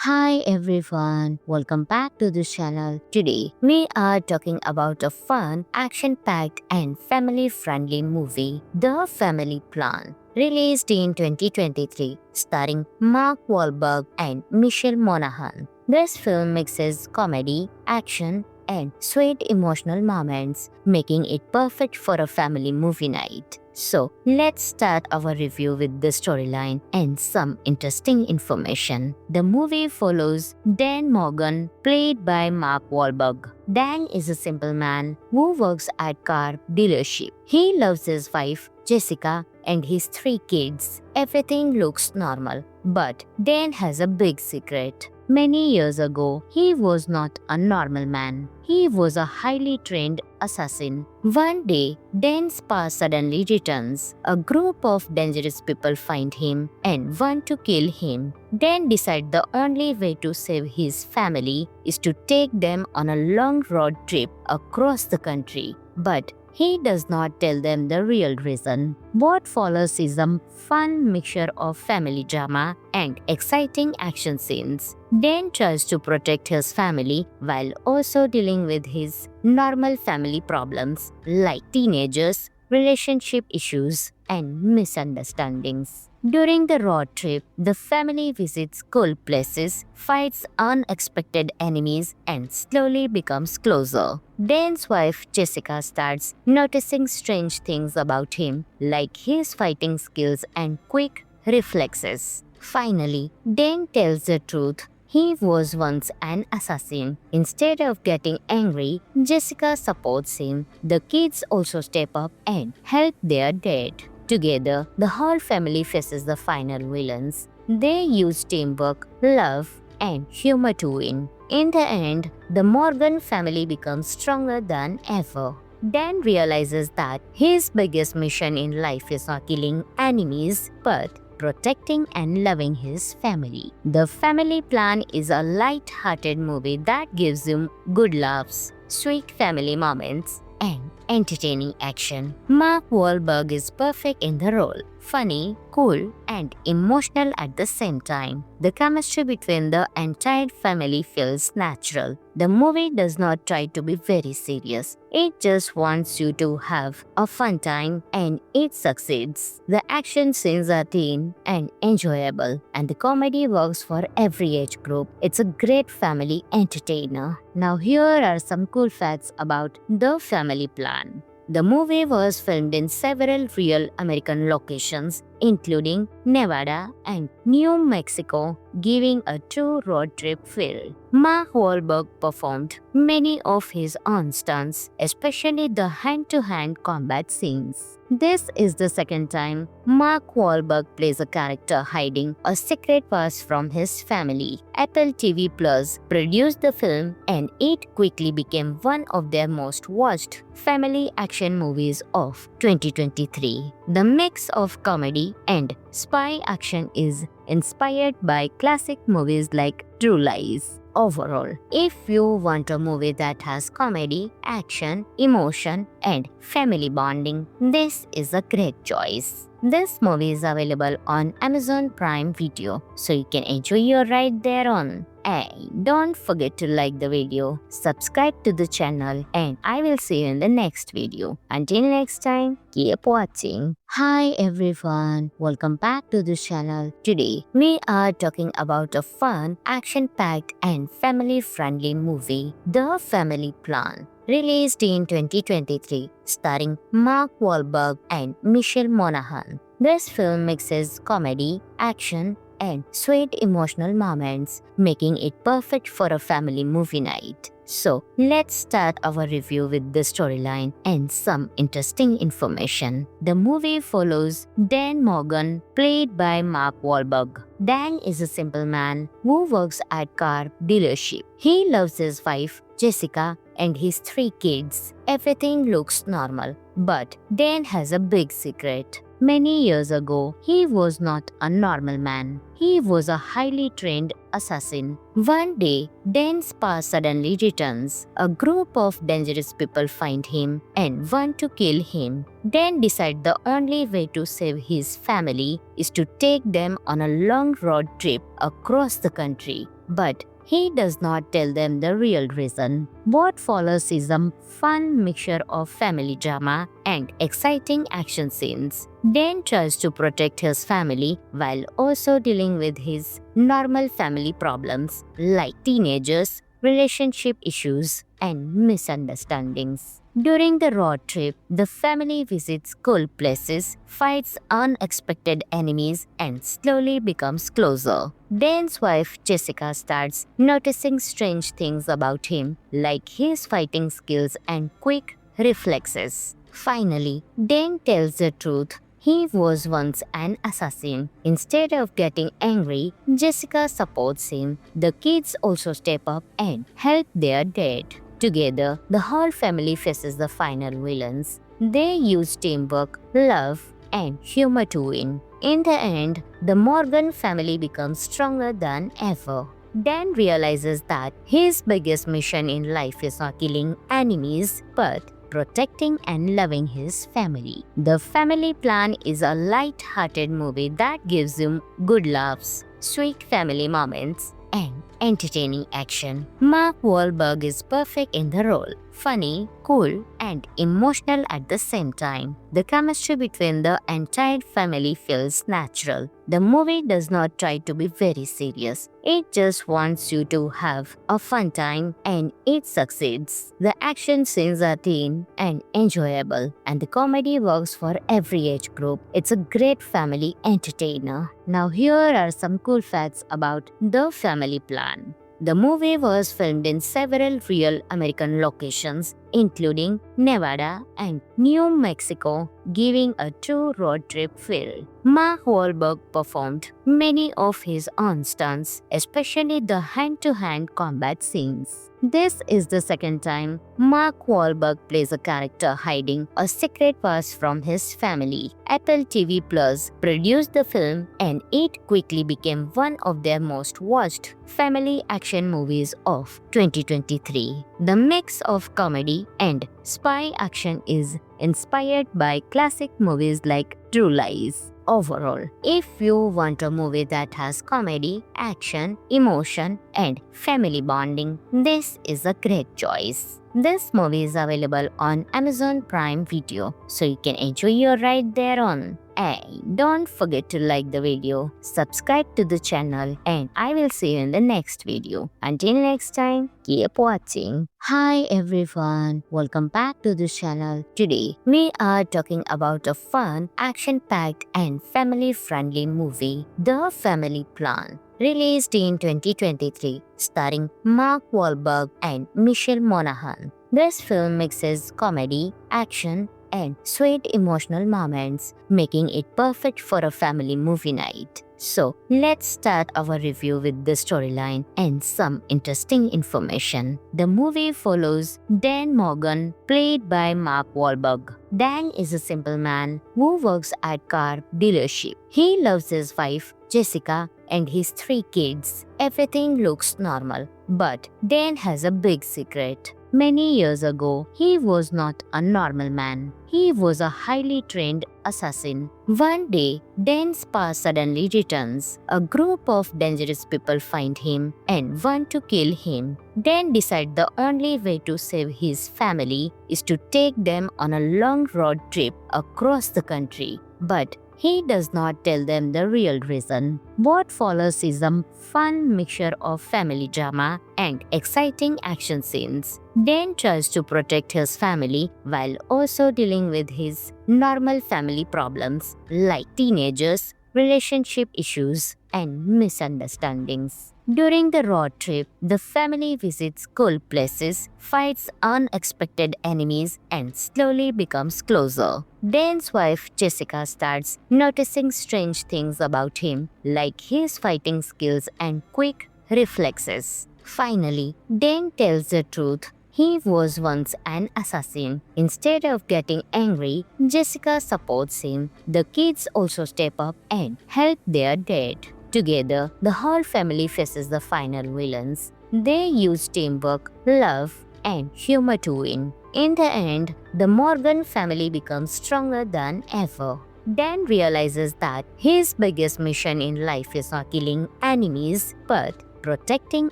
Hi everyone, welcome back to the channel. Today we are talking about a fun, action-packed and family-friendly movie, The Family Plan. Released in 2023, starring Mark Wahlberg and Michelle Monaghan. This film mixes comedy, action, and sweet emotional moments, making it perfect for a family movie night. So, let's start our review with the storyline and some interesting information. The movie follows Dan Morgan, played by Mark Wahlberg. Dan is a simple man who works at car dealership. He loves his wife, Jessica, and his 3 kids. Everything looks normal, but Dan has a big secret. Many years ago, he was not a normal man. He was a highly trained assassin. One day, Dan's past suddenly returns. A group of dangerous people find him and want to kill him. Dan decides the only way to save his family is to take them on a long road trip across the country. But he does not tell them the real reason. What follows is a fun mixture of family drama and exciting action scenes. Dan tries to protect his family while also dealing with his normal family problems like teenagers, relationship issues, and misunderstandings. During the road trip, the family visits cool places, fights unexpected enemies, and slowly becomes closer. Dan's wife Jessica starts noticing strange things about him, like his fighting skills and quick reflexes. Finally, Dan tells the truth. He was once an assassin. Instead of getting angry, Jessica supports him. The kids also step up and help their dad. Together, the whole family faces the final villains. They use teamwork, love, and humor to win. In the end, the Morgan family becomes stronger than ever. Dan realizes that his biggest mission in life is not killing enemies, but protecting and loving his family. The Family Plan is a light-hearted movie that gives him good laughs, sweet family moments, and entertaining action. Mark Wahlberg is perfect in the role, funny, cool, and emotional at the same time. The chemistry between the entire family feels natural. The movie does not try to be very serious. It just wants you to have a fun time, and it succeeds. The action scenes are teen and enjoyable, and the comedy works for every age group. It's a great family entertainer. Now here are some cool facts about The Family Plan. The movie was filmed in several real American locations, including Nevada and New Mexico, giving a true road trip feel. Mark Wahlberg performed many of his own stunts, especially the hand-to-hand combat scenes. This is the second time Mark Wahlberg plays a character hiding a secret past from his family. Apple TV Plus produced the film, and it quickly became one of their most watched family action movies of 2023. The mix of comedy and spy action is inspired by classic movies like True Lies. Overall, if you want a movie that has comedy, action, emotion, and family bonding, this is a great choice. This movie is available on Amazon Prime Video, so you can enjoy your ride there on. And don't forget to like the video, subscribe to the channel, and I will see you in the next video. Until next time, keep watching. Hi everyone, welcome back to the channel. Today, we are talking about a fun, action-packed and family-friendly movie, The Family Plan. Released in 2023, starring Mark Wahlberg and Michelle Monaghan. This film mixes comedy, action, and sweet emotional moments, making it perfect for a family movie night. So, let's start our review with the storyline and some interesting information. The movie follows Dan Morgan, played by Mark Wahlberg. Dan is a simple man who works at car dealership. He loves his wife, Jessica, and his 3 kids. Everything looks normal, but Dan has a big secret. Many years ago, he was not a normal man. He was a highly trained assassin. One day, Dan's past suddenly returns. A group of dangerous people find him and want to kill him. Dan decides the only way to save his family is to take them on a long road trip across the country. but he does not tell them the real reason. What follows is a fun mixture of family drama and exciting action scenes. Dan tries to protect his family while also dealing with his normal family problems like teenagers, relationship issues, and misunderstandings. During the road trip, the family visits cool places, fights unexpected enemies, and slowly becomes closer. Dan's wife Jessica starts noticing strange things about him, like his fighting skills and quick reflexes. Finally, Dan tells the truth. He was once an assassin. Instead of getting angry, Jessica supports him. The kids also step up and help their dad. Together, the whole family faces the final villains. They use teamwork, love, and humor to win. In the end, the Morgan family becomes stronger than ever. Dan realizes that his biggest mission in life is not killing enemies, but protecting and loving his family. The Family Plan is a light-hearted movie that gives him good laughs, sweet family moments, and entertaining action. Mark Wahlberg is perfect in the role, funny, cool, and emotional at the same time. The chemistry between the entire family feels natural. The movie does not try to be very serious. It just wants you to have a fun time, and it succeeds. The action scenes are teen and enjoyable, and the comedy works for every age group. It's a great family entertainer. Now here are some cool facts about The Family Plan. The movie was filmed in several real American locations, including Nevada and New Mexico, giving a true road trip feel. Mark Wahlberg performed many of his own stunts, especially the hand-to-hand combat scenes. This is the second time Mark Wahlberg plays a character hiding a secret past from his family. Apple TV Plus produced the film, and it quickly became one of their most watched family action movies of 2023. The mix of comedy and spy action is inspired by classic movies like True Lies. Overall, if you want a movie that has comedy, action, emotion, and family bonding, this is a great choice. This movie is available on Amazon Prime Video, so you can enjoy your ride there on. And don't forget to like the video, subscribe to the channel, and I will see you in the next video. Until next time, keep watching. Hi everyone, welcome back to this channel. Today, we are talking about a fun, action-packed and family-friendly movie, The Family Plan. Released in 2023, starring Mark Wahlberg and Michelle Monaghan. This film mixes comedy, action, and sweet emotional moments, making it perfect for a family movie night. So, let's start our review with the storyline and some interesting information. The movie follows Dan Morgan, played by Mark Wahlberg. Dan is a simple man who works at car dealership. He loves his wife, Jessica, and his 3 kids. Everything looks normal, but Dan has a big secret. Many years ago, he was not a normal man. He was a highly trained assassin. One day, Dan's past suddenly returns. A group of dangerous people find him and want to kill him. Dan decides the only way to save his family is to take them on a long road trip across the country. But he does not tell them the real reason. What follows is a fun mixture of family drama and exciting action scenes. Dan tries to protect his family while also dealing with his normal family problems like teenagers, relationship issues, and misunderstandings. During the road trip, the family visits cool places, fights unexpected enemies, and slowly becomes closer. Dan's wife Jessica starts noticing strange things about him, like his fighting skills and quick reflexes. Finally, Dan tells the truth. He was once an assassin. Instead of getting angry, Jessica supports him. The kids also step up and help their dad. Together, the whole family faces the final villains. They use teamwork, love, and humor to win. In the end, the Morgan family becomes stronger than ever. Dan realizes that his biggest mission in life is not killing enemies, but protecting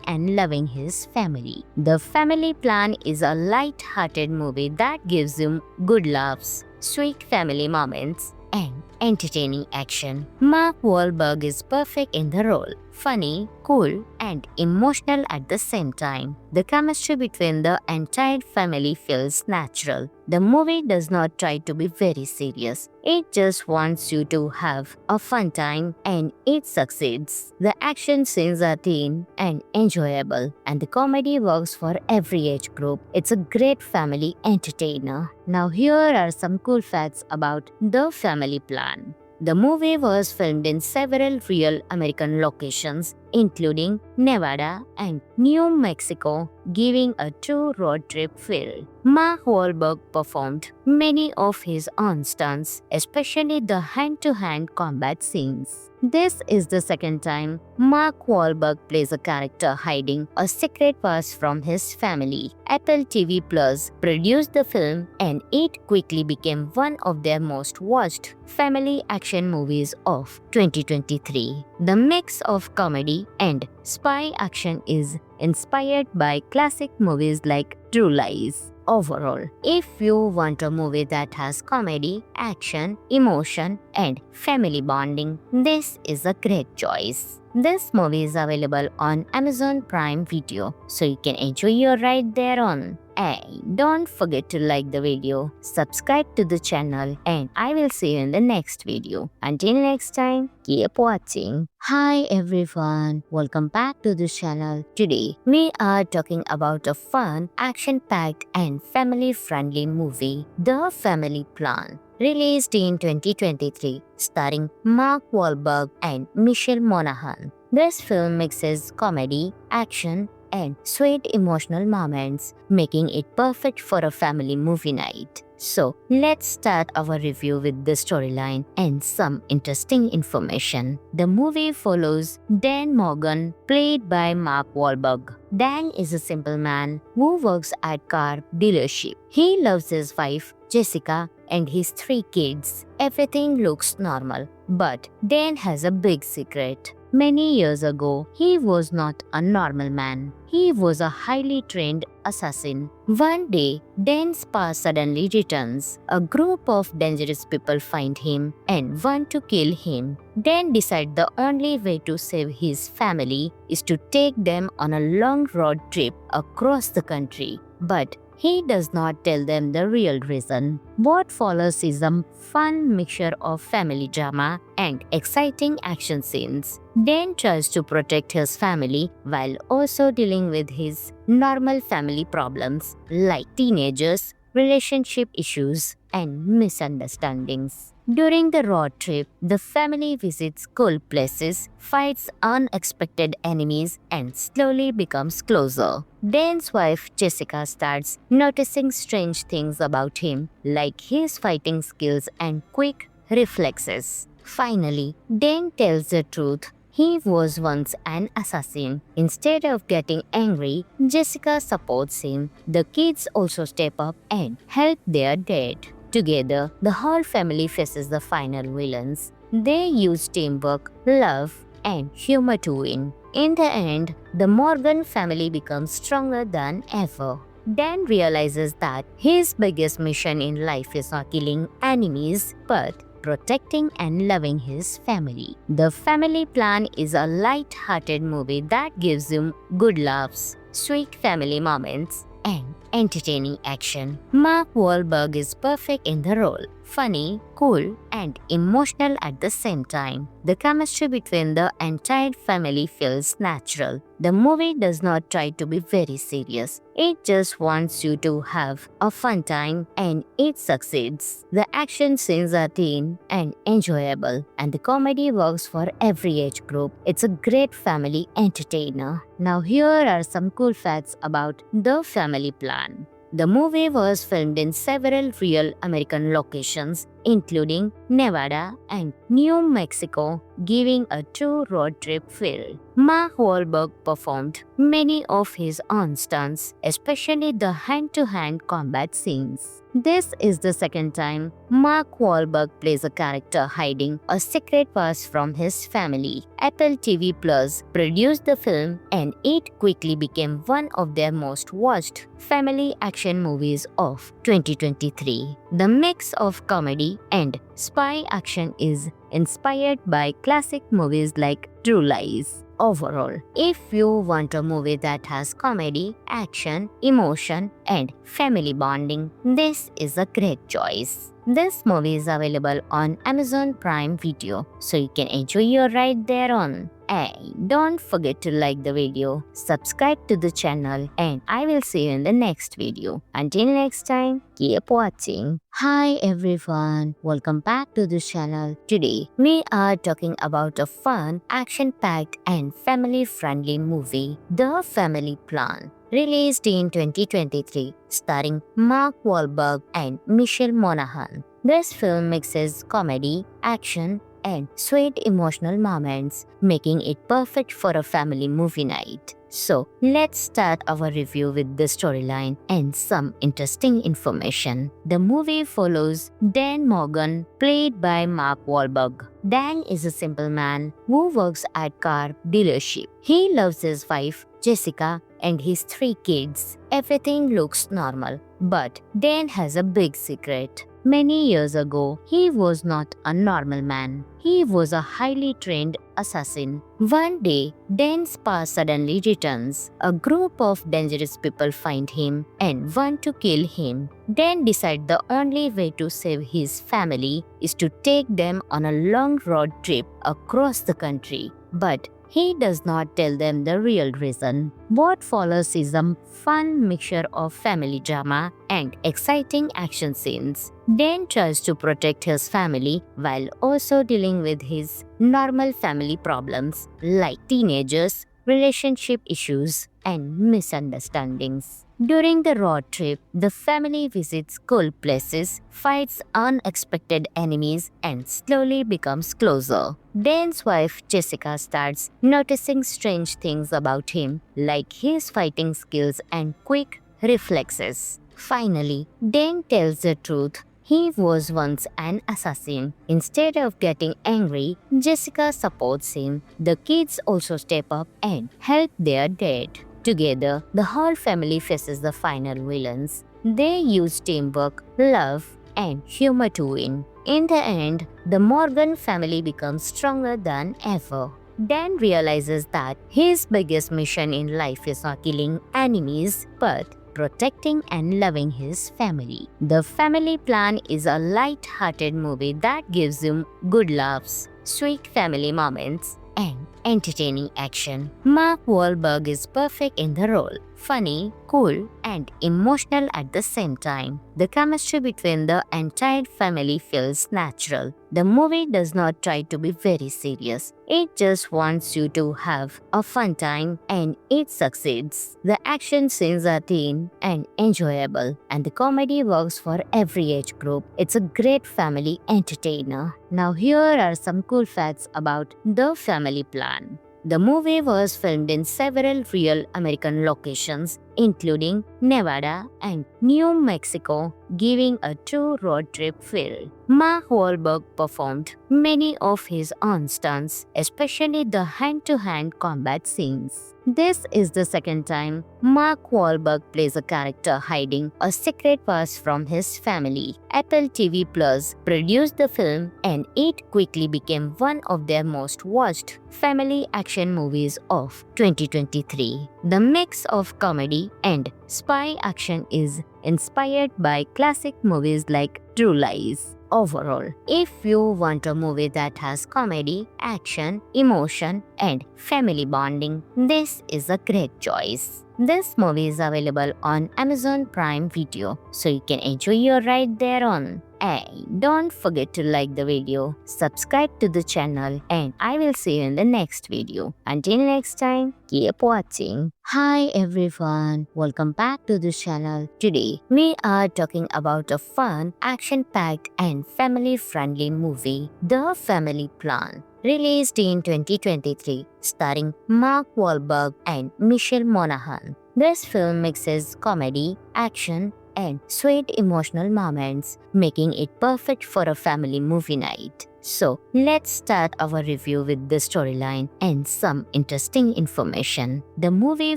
and loving his family. The Family Plan is a light-hearted movie that gives you good laughs, sweet family moments, and entertaining action. Mark Wahlberg is perfect in the role, funny, cool, and emotional at the same time. The chemistry between the entire family feels natural. The movie does not try to be very serious. It just wants you to have a fun time, and it succeeds. The action scenes are teen and enjoyable, and the comedy works for every age group. It's a great family entertainer. Now here are some cool facts about The Family Plan. The movie was filmed in several real American locations, including Nevada and New Mexico, giving a true road trip feel. Mark Wahlberg performed many of his own stunts, especially the hand-to-hand combat scenes. This is the second time Mark Wahlberg plays a character hiding a secret past from his family. Apple TV Plus produced the film, and it quickly became one of their most watched family action movies of 2023. The mix of comedy and spy action is inspired by classic movies like True Lies. Overall, if you want a movie that has comedy, action, emotion, and family bonding, this is a great choice. This movie is available on Amazon Prime Video, so you can enjoy your ride there on. And don't forget to like the video, subscribe to the channel, and I will see you in the next video. Until next time, keep watching. Hi everyone, welcome back to the channel. Today, we are talking about a fun, action-packed and family-friendly movie, The Family Plan. Released in 2023, starring Mark Wahlberg and Michelle Monaghan. This film mixes comedy, action, and sweet emotional moments, making it perfect for a family movie night. So, let's start our review with the storyline and some interesting information. The movie follows Dan Morgan, played by Mark Wahlberg. Dan is a simple man who works at car dealership. He loves his wife, Jessica, and his 3 kids. Everything looks normal, but Dan has a big secret. Many years ago, he was not a normal man. He was a highly trained assassin. One day, Dan's past suddenly returns. A group of dangerous people find him and want to kill him. Dan decides the only way to save his family is to take them on a long road trip across the country. But he does not tell them the real reason. What follows is a fun mixture of family drama and exciting action scenes. Dan tries to protect his family while also dealing with his normal family problems like teenagers, relationship issues, and misunderstandings. During the road trip, the family visits cool places, fights unexpected enemies, and slowly becomes closer. Dan's wife Jessica starts noticing strange things about him, like his fighting skills and quick reflexes. Finally, Dan tells the truth. He was once an assassin. Instead of getting angry, Jessica supports him. The kids also step up and help their dad. Together, the whole family faces the final villains. They use teamwork, love, and humor to win. In the end, the Morgan family becomes stronger than ever. Dan realizes that his biggest mission in life is not killing enemies, but protecting and loving his family. The Family Plan is a light-hearted movie that gives you good laughs, sweet family moments, and entertaining action. Mark Wahlberg is perfect in the role, funny, cool, and emotional at the same time. The chemistry between the entire family feels natural. The movie does not try to be very serious. It just wants you to have a fun time, and it succeeds. The action scenes are teen and enjoyable, and the comedy works for every age group. It's a great family entertainer. Now here are some cool facts about The Family Plan. The movie was filmed in several real American locations, including Nevada and New Mexico, giving a true road trip feel. Mark Wahlberg performed many of his own stunts, especially the hand-to-hand combat scenes. This is the second time Mark Wahlberg plays a character hiding a secret past from his family. Apple TV Plus produced the film and it quickly became one of their most watched family action movies of 2023. The mix of comedy and spy action is inspired by classic movies like True Lies. Overall, if you want a movie that has comedy, action, emotion, and family bonding, this is a great choice. This movie is available on Amazon Prime Video, so you can enjoy your ride there on. Hey, don't forget to like the video, subscribe to the channel, and I will see you in the next video. Until next time, keep watching. Hi everyone, welcome back to the channel. Today, we are talking about a fun, action-packed and family-friendly movie, The Family Plan. Released in 2023, starring Mark Wahlberg and Michelle Monaghan. This film mixes comedy, action, and sweet emotional moments, making it perfect for a family movie night. So, let's start our review with the storyline and some interesting information. The movie follows Dan Morgan, played by Mark Wahlberg. Dan is a simple man who works at car dealership. He loves his wife, Jessica, and his 3 kids. Everything looks normal, but Dan has a big secret. Many years ago, he was not a normal man. He was a highly trained assassin. One day, Dan's past suddenly returns. A group of dangerous people find him and want to kill him. Dan decides the only way to save his family is to take them on a long road trip across the country. But he does not tell them the real reason. What follows is a fun mixture of family drama and exciting action scenes. Dan tries to protect his family while also dealing with his normal family problems like teenagers, relationship issues, and misunderstandings. During the road trip, the family visits cool places, fights unexpected enemies, and slowly becomes closer. Dan's wife, Jessica, starts noticing strange things about him, like his fighting skills and quick reflexes. Finally, Dan tells the truth. He was once an assassin. Instead of getting angry, Jessica supports him. The kids also step up and help their dad. Together, the whole family faces the final villains. They use teamwork, love, and humor to win. In the end, the Morgan family becomes stronger than ever. Dan realizes that his biggest mission in life is not killing enemies, but protecting and loving his family. The Family Plan is a light-hearted movie that gives you good laughs, sweet family moments, and entertaining action. Mark Wahlberg is perfect in the role. Funny, cool, and emotional at the same time. The chemistry between the entire family feels natural. The movie does not try to be very serious. It just wants you to have a fun time, and it succeeds. The action scenes are clean and enjoyable, and the comedy works for every age group. It's a great family entertainer. Now here are some cool facts about The Family Plan. The movie was filmed in several real American locations, including Nevada and New Mexico, giving a true road trip feel. Mark Wahlberg performed many of his own stunts, especially the hand-to-hand combat scenes. This is the second time Mark Wahlberg plays a character hiding a secret past from his family. Apple TV Plus produced the film and it quickly became one of their most watched family action movies of 2023. The mix of comedy and spy action is inspired by classic movies like True Lies. Overall, if you want a movie that has comedy, action, emotion, and family bonding, this is a great choice. This movie is available on Amazon Prime Video, so you can enjoy your ride there on. Hey, don't forget to like the video, subscribe to the channel, and I will see you in the next video. Until next time, keep watching. Hi everyone, welcome back to the channel. Today, we are talking about a fun action action-packed and family-friendly movie, The Family Plan, released in 2023, starring Mark Wahlberg and Michelle Monaghan. This film mixes comedy, action, and sweet emotional moments, making it perfect for a family movie night. So, let's start our review with the storyline and some interesting information. The movie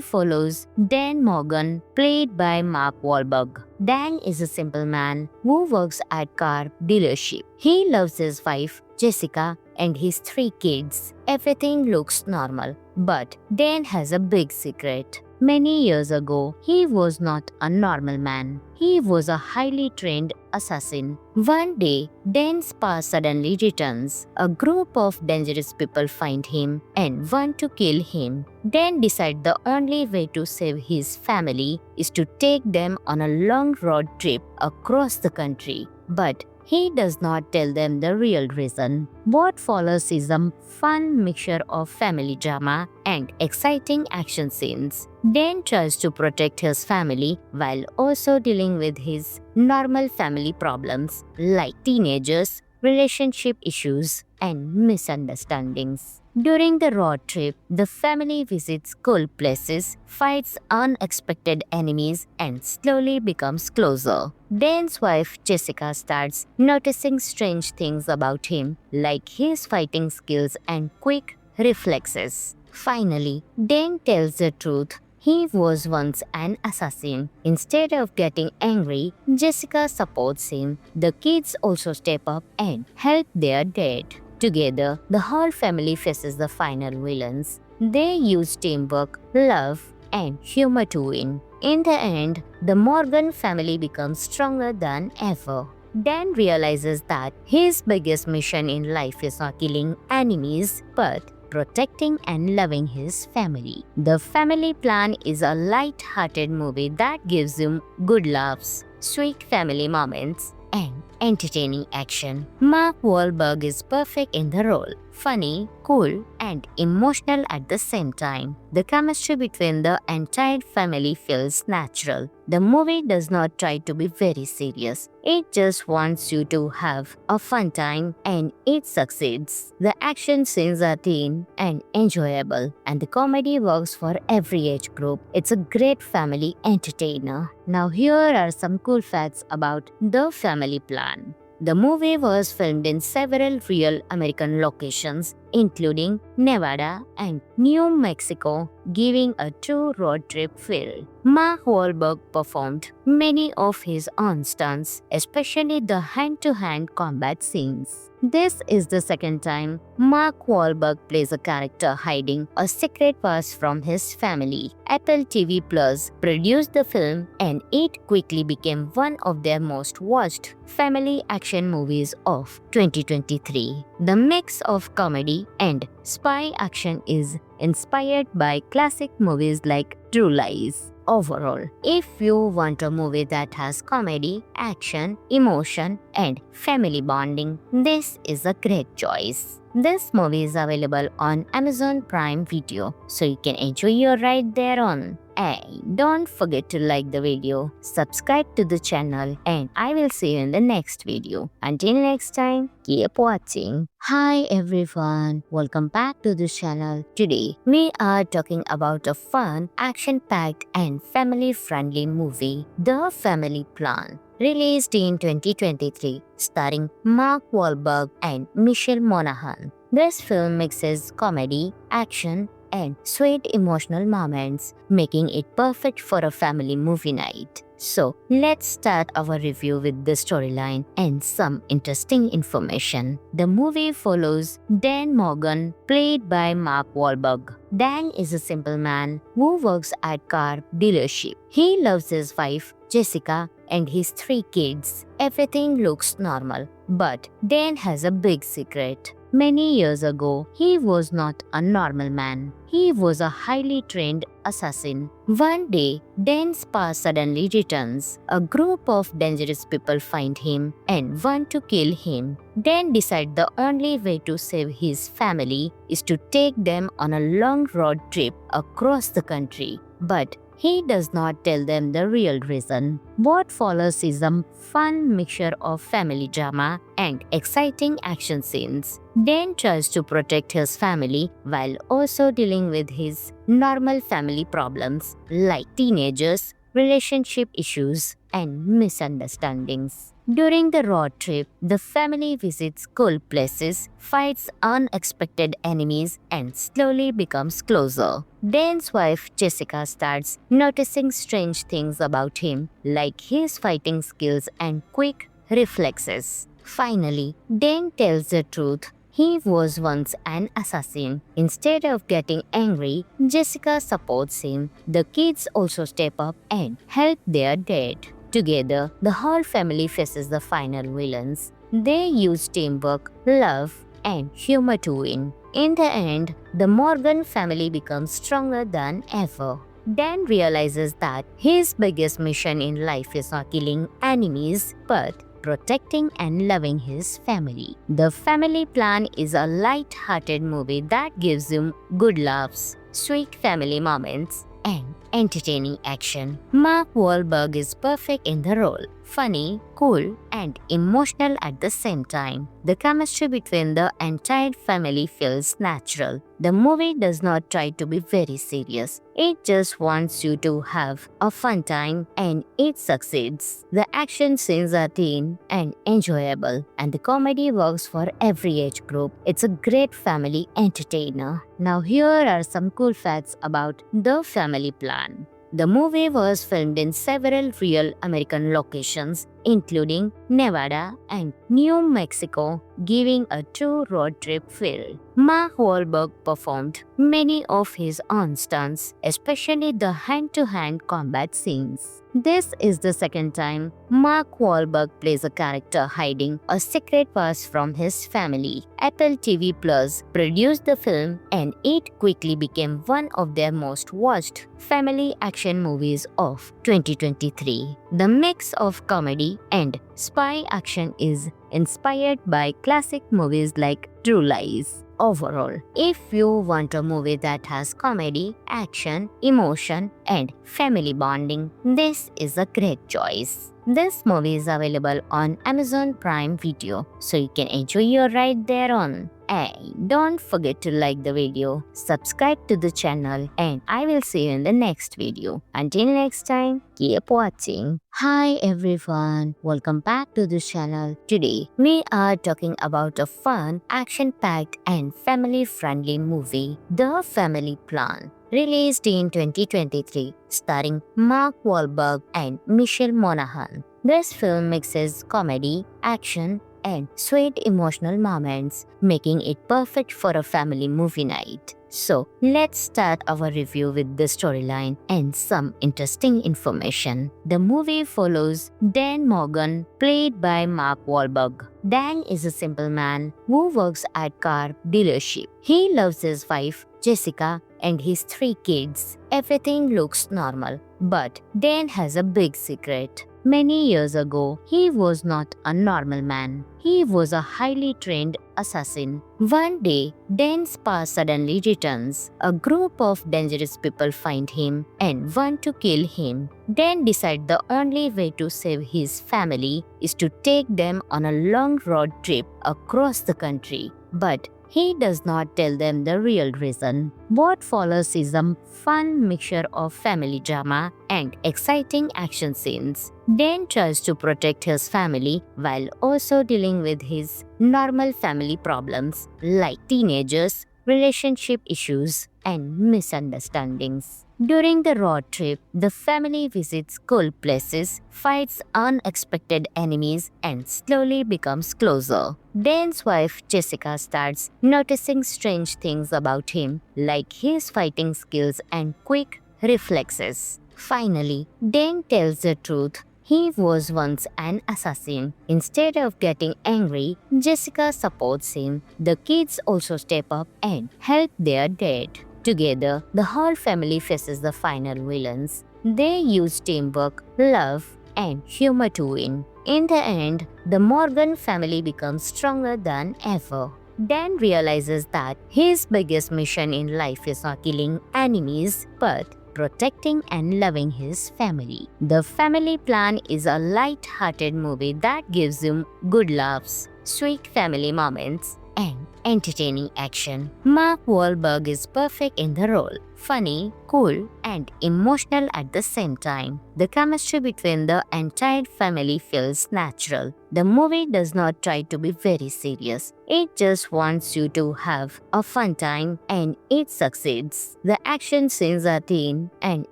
follows Dan Morgan, played by Mark Wahlberg. Dan is a simple man who works at car dealership. He loves his wife, Jessica, and his 3 kids. Everything looks normal, but Dan has a big secret. Many years ago, he was not a normal man. He was a highly trained assassin. One day, Dan's past suddenly returns. A group of dangerous people find him and want to kill him. Dan decides the only way to save his family is to take them on a long road trip across the country. But he does not tell them the real reason. What follows is a fun mixture of family drama and exciting action scenes. Dan tries to protect his family while also dealing with his normal family problems like teenagers, relationship issues, and misunderstandings. During the road trip, the family visits cool places, fights unexpected enemies, and slowly becomes closer. Dan's wife Jessica starts noticing strange things about him, like his fighting skills and quick reflexes. Finally, Dan tells the truth. He was once an assassin. Instead of getting angry, Jessica supports him. The kids also step up and help their dad. Together, the whole family faces the final villains. They use teamwork, love, and humor to win. In the end, the Morgan family becomes stronger than ever. Dan realizes that his biggest mission in life is not killing enemies, but protecting and loving his family. The Family Plan is a light-hearted movie that gives him good laughs, sweet family moments, and entertaining action. Mark Wahlberg is perfect in the role, funny, cool, and emotional at the same time. The chemistry between the entire family feels natural. The movie does not try to be very serious. It just wants you to have a fun time, and it succeeds. The action scenes are clean and enjoyable, and the comedy works for every age group. It's a great family entertainer. Now here are some cool facts about The Family Plan. The movie was filmed in several real American locations, including Nevada and New Mexico, giving a true road trip feel. Mark Wahlberg performed many of his own stunts, especially the hand-to-hand combat scenes. This is the second time Mark Wahlberg plays a character hiding a secret past from his family. Apple TV Plus produced the film, and it quickly became one of their most watched family action movies of 2023. The mix of comedy and spy action is inspired by classic movies like True Lies. Overall, if you want a movie that has comedy, action, emotion, and family bonding, this is a great choice. This movie is available on Amazon Prime Video, so you can enjoy your ride there on. And don't forget to like the video, subscribe to the channel, and I will see you in the next video. Until next time, keep watching. Hi everyone, welcome back to the channel. Today, we are talking about a fun, action-packed and family-friendly movie, The Family Plan, released in 2023, starring Mark Wahlberg and Michelle Monaghan. This film mixes comedy, action, and sweet emotional moments, making it perfect for a family movie night. So, let's start our review with the storyline and some interesting information. The movie follows Dan Morgan, played by Mark Wahlberg. Dan is a simple man who works at car dealership. He loves his wife, Jessica, and his 3 kids. Everything looks normal, but Dan has a big secret. Many years ago, he was not a normal man. He was a highly trained assassin. One day, Dan's past suddenly returns. A group of dangerous people find him and want to kill him. Dan decides the only way to save his family is to take them on a long road trip across the country. But he does not tell them the real reason. What follows is a fun mixture of family drama and exciting action scenes. Dan tries to protect his family while also dealing with his normal family problems like teenagers, relationship issues, and misunderstandings. During the road trip, the family visits cool places, fights unexpected enemies, and slowly becomes closer. Dan's wife Jessica starts noticing strange things about him, like his fighting skills and quick reflexes. Finally, Dan tells the truth. He was once an assassin. Instead of getting angry, Jessica supports him. The kids also step up and help their dad. Together, the whole family faces the final villains. They use teamwork, love, and humor to win. In the end, the Morgan family becomes stronger than ever. Dan realizes that his biggest mission in life is not killing enemies, but protecting and loving his family. The Family Plan is a light-hearted movie that gives him good laughs, sweet family moments, and entertaining action. Mark Wahlberg is perfect in the role, funny, cool, and emotional at the same time. The chemistry between the entire family feels natural. The movie does not try to be very serious. It just wants you to have a fun time, and it succeeds. The action scenes are teen and enjoyable, and the comedy works for every age group. It's a great family entertainer. Now here are some cool facts about The Family Plan. The movie was filmed in several real American locations, including Nevada and New Mexico, giving a true road trip feel. Mark Wahlberg performed many of his own stunts, especially the hand-to-hand combat scenes. This is the second time Mark Wahlberg plays a character hiding a secret past from his family. Apple TV Plus produced the film, and it quickly became one of their most watched family action movies of 2023. The mix of comedy and spy action is inspired by classic movies like True Lies. Overall, if you want a movie that has comedy, action, emotion, and family bonding, this is a great choice. This movie is available on Amazon Prime Video, so you can enjoy your ride there on. And don't forget to like the video, subscribe to the channel, and I will see you in the next video. Until next time, keep watching. Hi everyone, welcome back to this channel. Today, we are talking about a fun, action-packed and family-friendly movie, The Family Plan. Released in 2023, starring Mark Wahlberg and Michelle Monaghan. This film mixes comedy, action, and sweet emotional moments, making it perfect for a family movie night. So, let's start our review with the storyline and some interesting information. The movie follows Dan Morgan, played by Mark Wahlberg. Dan is a simple man who works at car dealership. He loves his wife, Jessica, and his 3 kids. Everything looks normal, but Dan has a big secret. Many years ago, he was not a normal man. He was a highly trained assassin. One day, Dan's past suddenly returns. A group of dangerous people find him and want to kill him. Dan decides the only way to save his family is to take them on a long road trip across the country. But he does not tell them the real reason. What follows is a fun mixture of family drama and exciting action scenes. Dan tries to protect his family while also dealing with his normal family problems like teenagers, relationship issues, and misunderstandings. During the road trip, the family visits cool places, fights unexpected enemies, and slowly becomes closer. Dan's wife Jessica starts noticing strange things about him, like his fighting skills and quick reflexes. Finally, Dan tells the truth. He was once an assassin. Instead of getting angry, Jessica supports him. The kids also step up and help their dad. Together, the whole family faces the final villains. They use teamwork, love, and humor to win. In the end, the Morgan family becomes stronger than ever. Dan realizes that his biggest mission in life is not killing enemies, but protecting and loving his family. The Family Plan is a light-hearted movie that gives you good laughs, sweet family moments, and entertaining action. Mark Wahlberg is perfect in the role, funny, cool, and emotional at the same time. The chemistry between the entire family feels natural. The movie does not try to be very serious. It just wants you to have a fun time, and it succeeds. The action scenes are teen and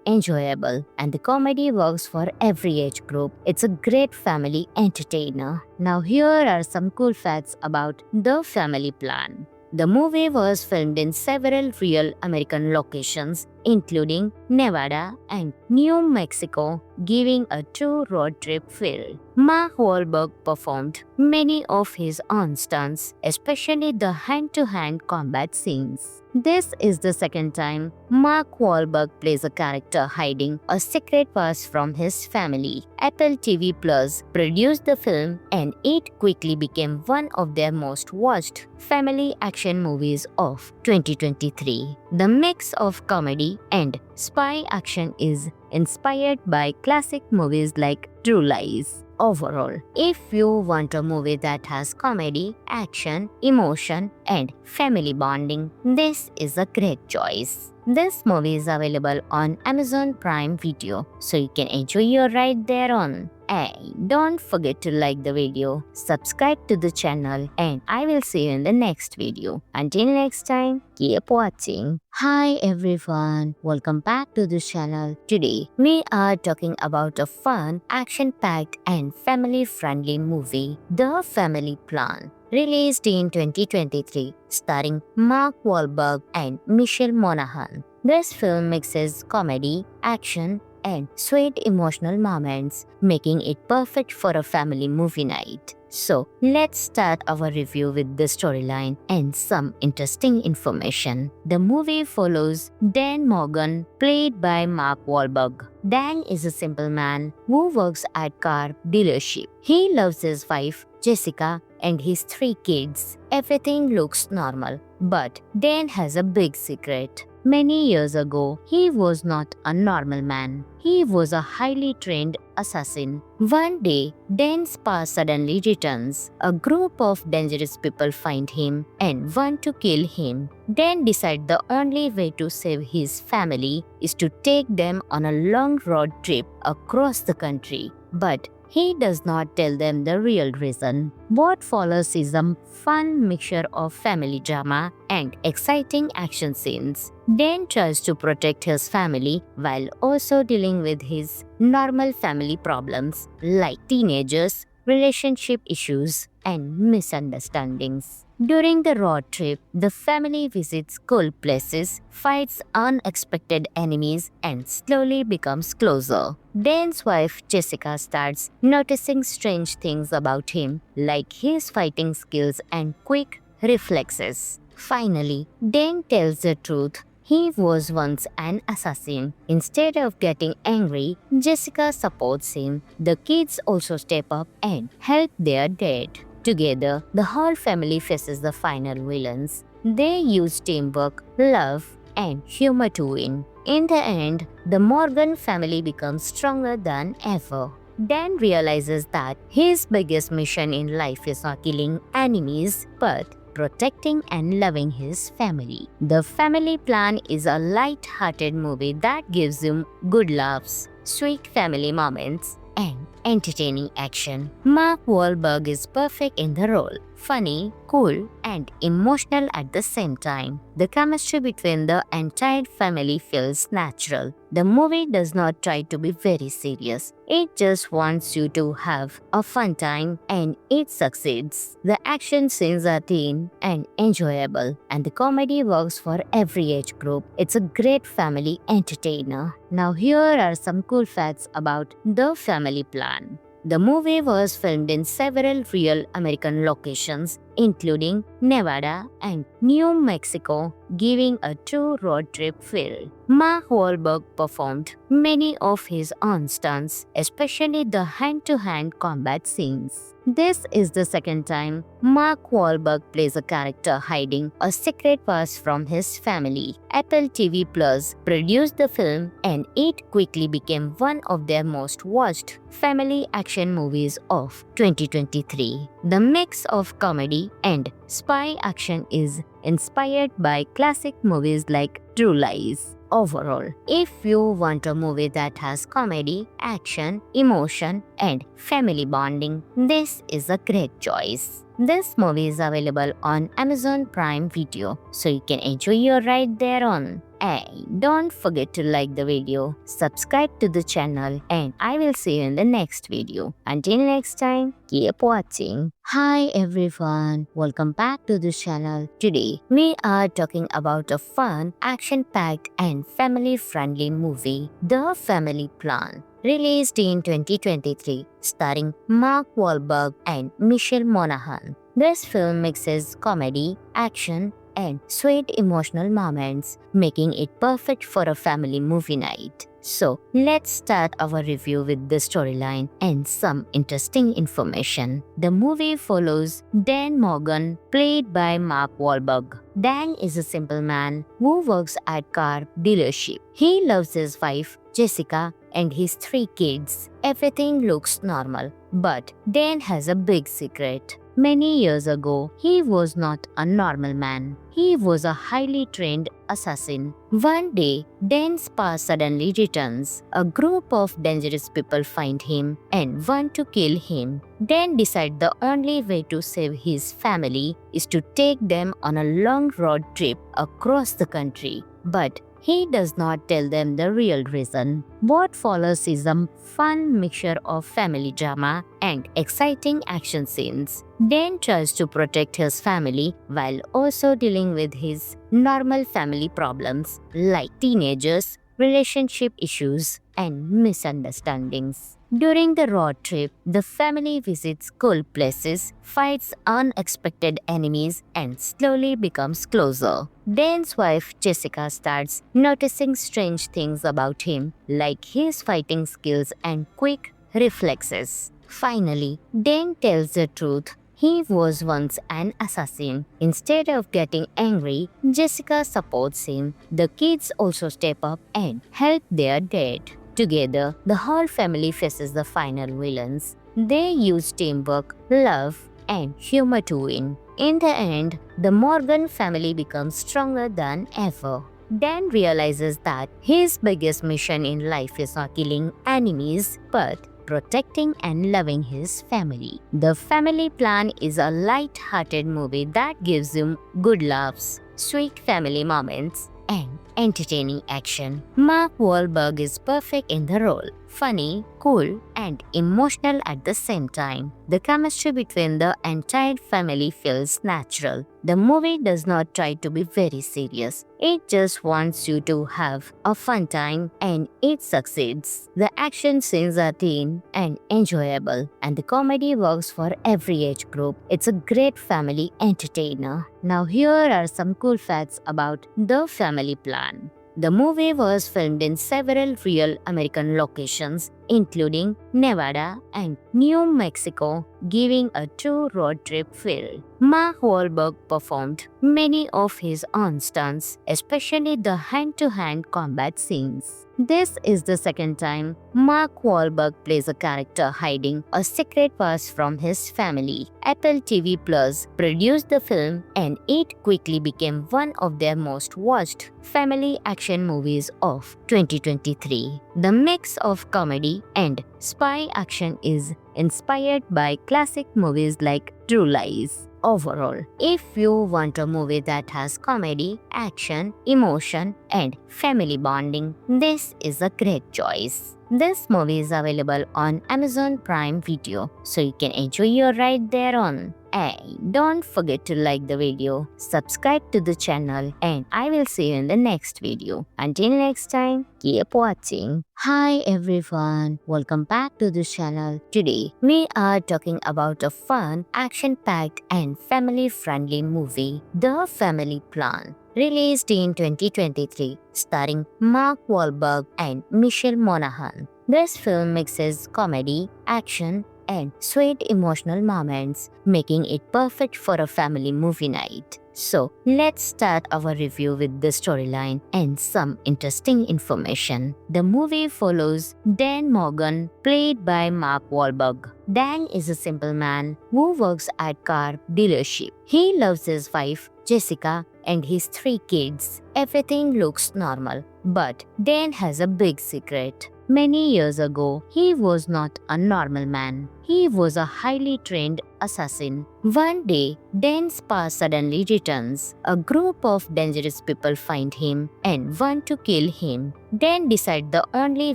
enjoyable, and the comedy works for every age group. It's a great family entertainer. Now here are some cool facts about The Family Plan. The movie was filmed in several real American locations, including Nevada and New Mexico, giving a true road trip feel. Mark Wahlberg performed many of his own stunts, especially the hand-to-hand combat scenes. This is the second time Mark Wahlberg plays a character hiding a secret past from his family. Apple TV Plus produced the film, and it quickly became one of their most watched family action movies of 2023. The mix of comedy and spy action is inspired by classic movies like True Lies. Overall, if you want a movie that has comedy, action, emotion, and family bonding, this is a great choice. This movie is available on Amazon Prime Video, so you can enjoy your ride there on. And don't forget to like the video, subscribe to the channel, and I will see you in the next video. Until next time, keep watching. Hi everyone, welcome back to the channel. Today, we are talking about a fun, action-packed and family-friendly movie, The Family Plan. Released in 2023, starring Mark Wahlberg and Michelle Monaghan. This film mixes comedy, action, and sweet emotional moments, making it perfect for a family movie night. So, let's start our review with the storyline and some interesting information. The movie follows Dan Morgan, played by Mark Wahlberg. Dan is a simple man who works at car dealership. He loves his wife, Jessica, and his 3 kids. Everything looks normal, but Dan has a big secret. Many years ago, he was not a normal man. He was a highly trained assassin. One day, Dan's past suddenly returns. A group of dangerous people find him and want to kill him. Dan decides the only way to save his family is to take them on a long road trip across the country. But he does not tell them the real reason. What follows is a fun mixture of family drama and exciting action scenes. Dan tries to protect his family while also dealing with his normal family problems like teenagers, relationship issues, and misunderstandings. During the road trip, the family visits cool places, fights unexpected enemies, and slowly becomes closer. Dan's wife Jessica starts noticing strange things about him, like his fighting skills and quick reflexes. Finally, Dan tells the truth. He was once an assassin. Instead of getting angry, Jessica supports him. The kids also step up and help their dad. Together, the whole family faces the final villains. They use teamwork, love, and humor to win. In the end, the Morgan family becomes stronger than ever. Dan realizes that his biggest mission in life is not killing enemies, but protecting and loving his family. The Family Plan is a light-hearted movie that gives you good laughs, sweet family moments, and entertaining action. Mark Wahlberg is perfect in the role, funny, cool, and emotional at the same time. The chemistry between the entire family feels natural. The movie does not try to be very serious. It just wants you to have a fun time, and it succeeds. The action scenes are teen and enjoyable, and the comedy works for every age group. It's a great family entertainer. Now here are some cool facts about The Family Plan. The movie was filmed in several real American locations, including Nevada and New Mexico, giving a true road trip feel. Mark Wahlberg performed many of his own stunts, especially the hand-to-hand combat scenes. This is the second time Mark Wahlberg plays a character hiding a secret past from his family. Apple TV Plus produced the film and it quickly became one of their most watched family action movies of 2023. The mix of comedy and spy action is inspired by classic movies like True Lies. Overall, if you want a movie that has comedy, action, emotion, and family bonding, this is a great choice. This movie is available on Amazon Prime Video, so you can enjoy your ride there on. Hey, don't forget to like the video, subscribe to the channel, and I will see you in the next video. Until next time, keep watching. Hi everyone, welcome back to the channel. Today, we are talking about a fun, action-packed and family-friendly movie, The Family Plan. Released in 2023, starring Mark Wahlberg and Michelle Monaghan. This film mixes comedy, action, and sweet emotional moments, making it perfect for a family movie night. So, let's start our review with the storyline and some interesting information. The movie follows Dan Morgan, played by Mark Wahlberg. Dan is a simple man who works at car dealership. He loves his wife, Jessica, and his 3 kids. Everything looks normal, but Dan has a big secret. Many years ago, he was not a normal man. He was a highly trained assassin. One day, Dan's past suddenly returns. A group of dangerous people find him and want to kill him. Dan decides the only way to save his family is to take them on a long road trip across the country. But he does not tell them the real reason. What follows is a fun mixture of family drama and exciting action scenes. Dan tries to protect his family while also dealing with his normal family problems like teenagers, relationship issues, and misunderstandings. During the road trip, the family visits cool places, fights unexpected enemies, and slowly becomes closer. Dan's wife, Jessica, starts noticing strange things about him, like his fighting skills and quick reflexes. Finally, Dan tells the truth. He was once an assassin. Instead of getting angry, Jessica supports him. The kids also step up and help their dad. Together, the whole family faces the final villains. They use teamwork, love, and humor to win. In the end, the Morgan family becomes stronger than ever. Dan realizes that his biggest mission in life is not killing enemies, but protecting and loving his family. The Family Plan is a light-hearted movie that gives him good laughs, sweet family moments, and entertaining action. Mark Wahlberg is perfect in the role. Funny, cool, and emotional at the same time. The chemistry between the entire family feels natural. The movie does not try to be very serious. It just wants you to have a fun time, and it succeeds. The action scenes are clean and enjoyable, and the comedy works for every age group. It's a great family entertainer. Now here are some cool facts about The Family Plan. The movie was filmed in several real American locations, including Nevada and New Mexico, giving a true road trip feel. Mark Wahlberg performed many of his own stunts, especially the hand-to-hand combat scenes. This is the second time Mark Wahlberg plays a character hiding a secret past from his family. Apple TV Plus produced the film and it quickly became one of their most watched family action movies of 2023. The mix of comedy and spy action is inspired by classic movies like True Lies. Overall, if you want a movie that has comedy, action, emotion, and family bonding, this is a great choice. This movie is available on Amazon Prime Video, so you can enjoy your ride there on. Hey, don't forget to like the video, subscribe to the channel, and I will see you in the next video. Until next time, keep watching. Hi everyone, welcome back to the channel. Today, we are talking about a fun, action-packed and family-friendly movie, The Family Plan. Released in 2023, starring Mark Wahlberg and Michelle Monaghan. This film mixes comedy, action, and sweet emotional moments, making it perfect for a family movie night. So, let's start our review with the storyline and some interesting information. The movie follows Dan Morgan, played by Mark Wahlberg. Dan is a simple man who works at car dealership. He loves his wife, Jessica, and his 3 kids. Everything looks normal, but Dan has a big secret. Many years ago, he was not a normal man. He was a highly trained assassin. One day, Dan's past suddenly returns. A group of dangerous people find him and want to kill him. Dan decides the only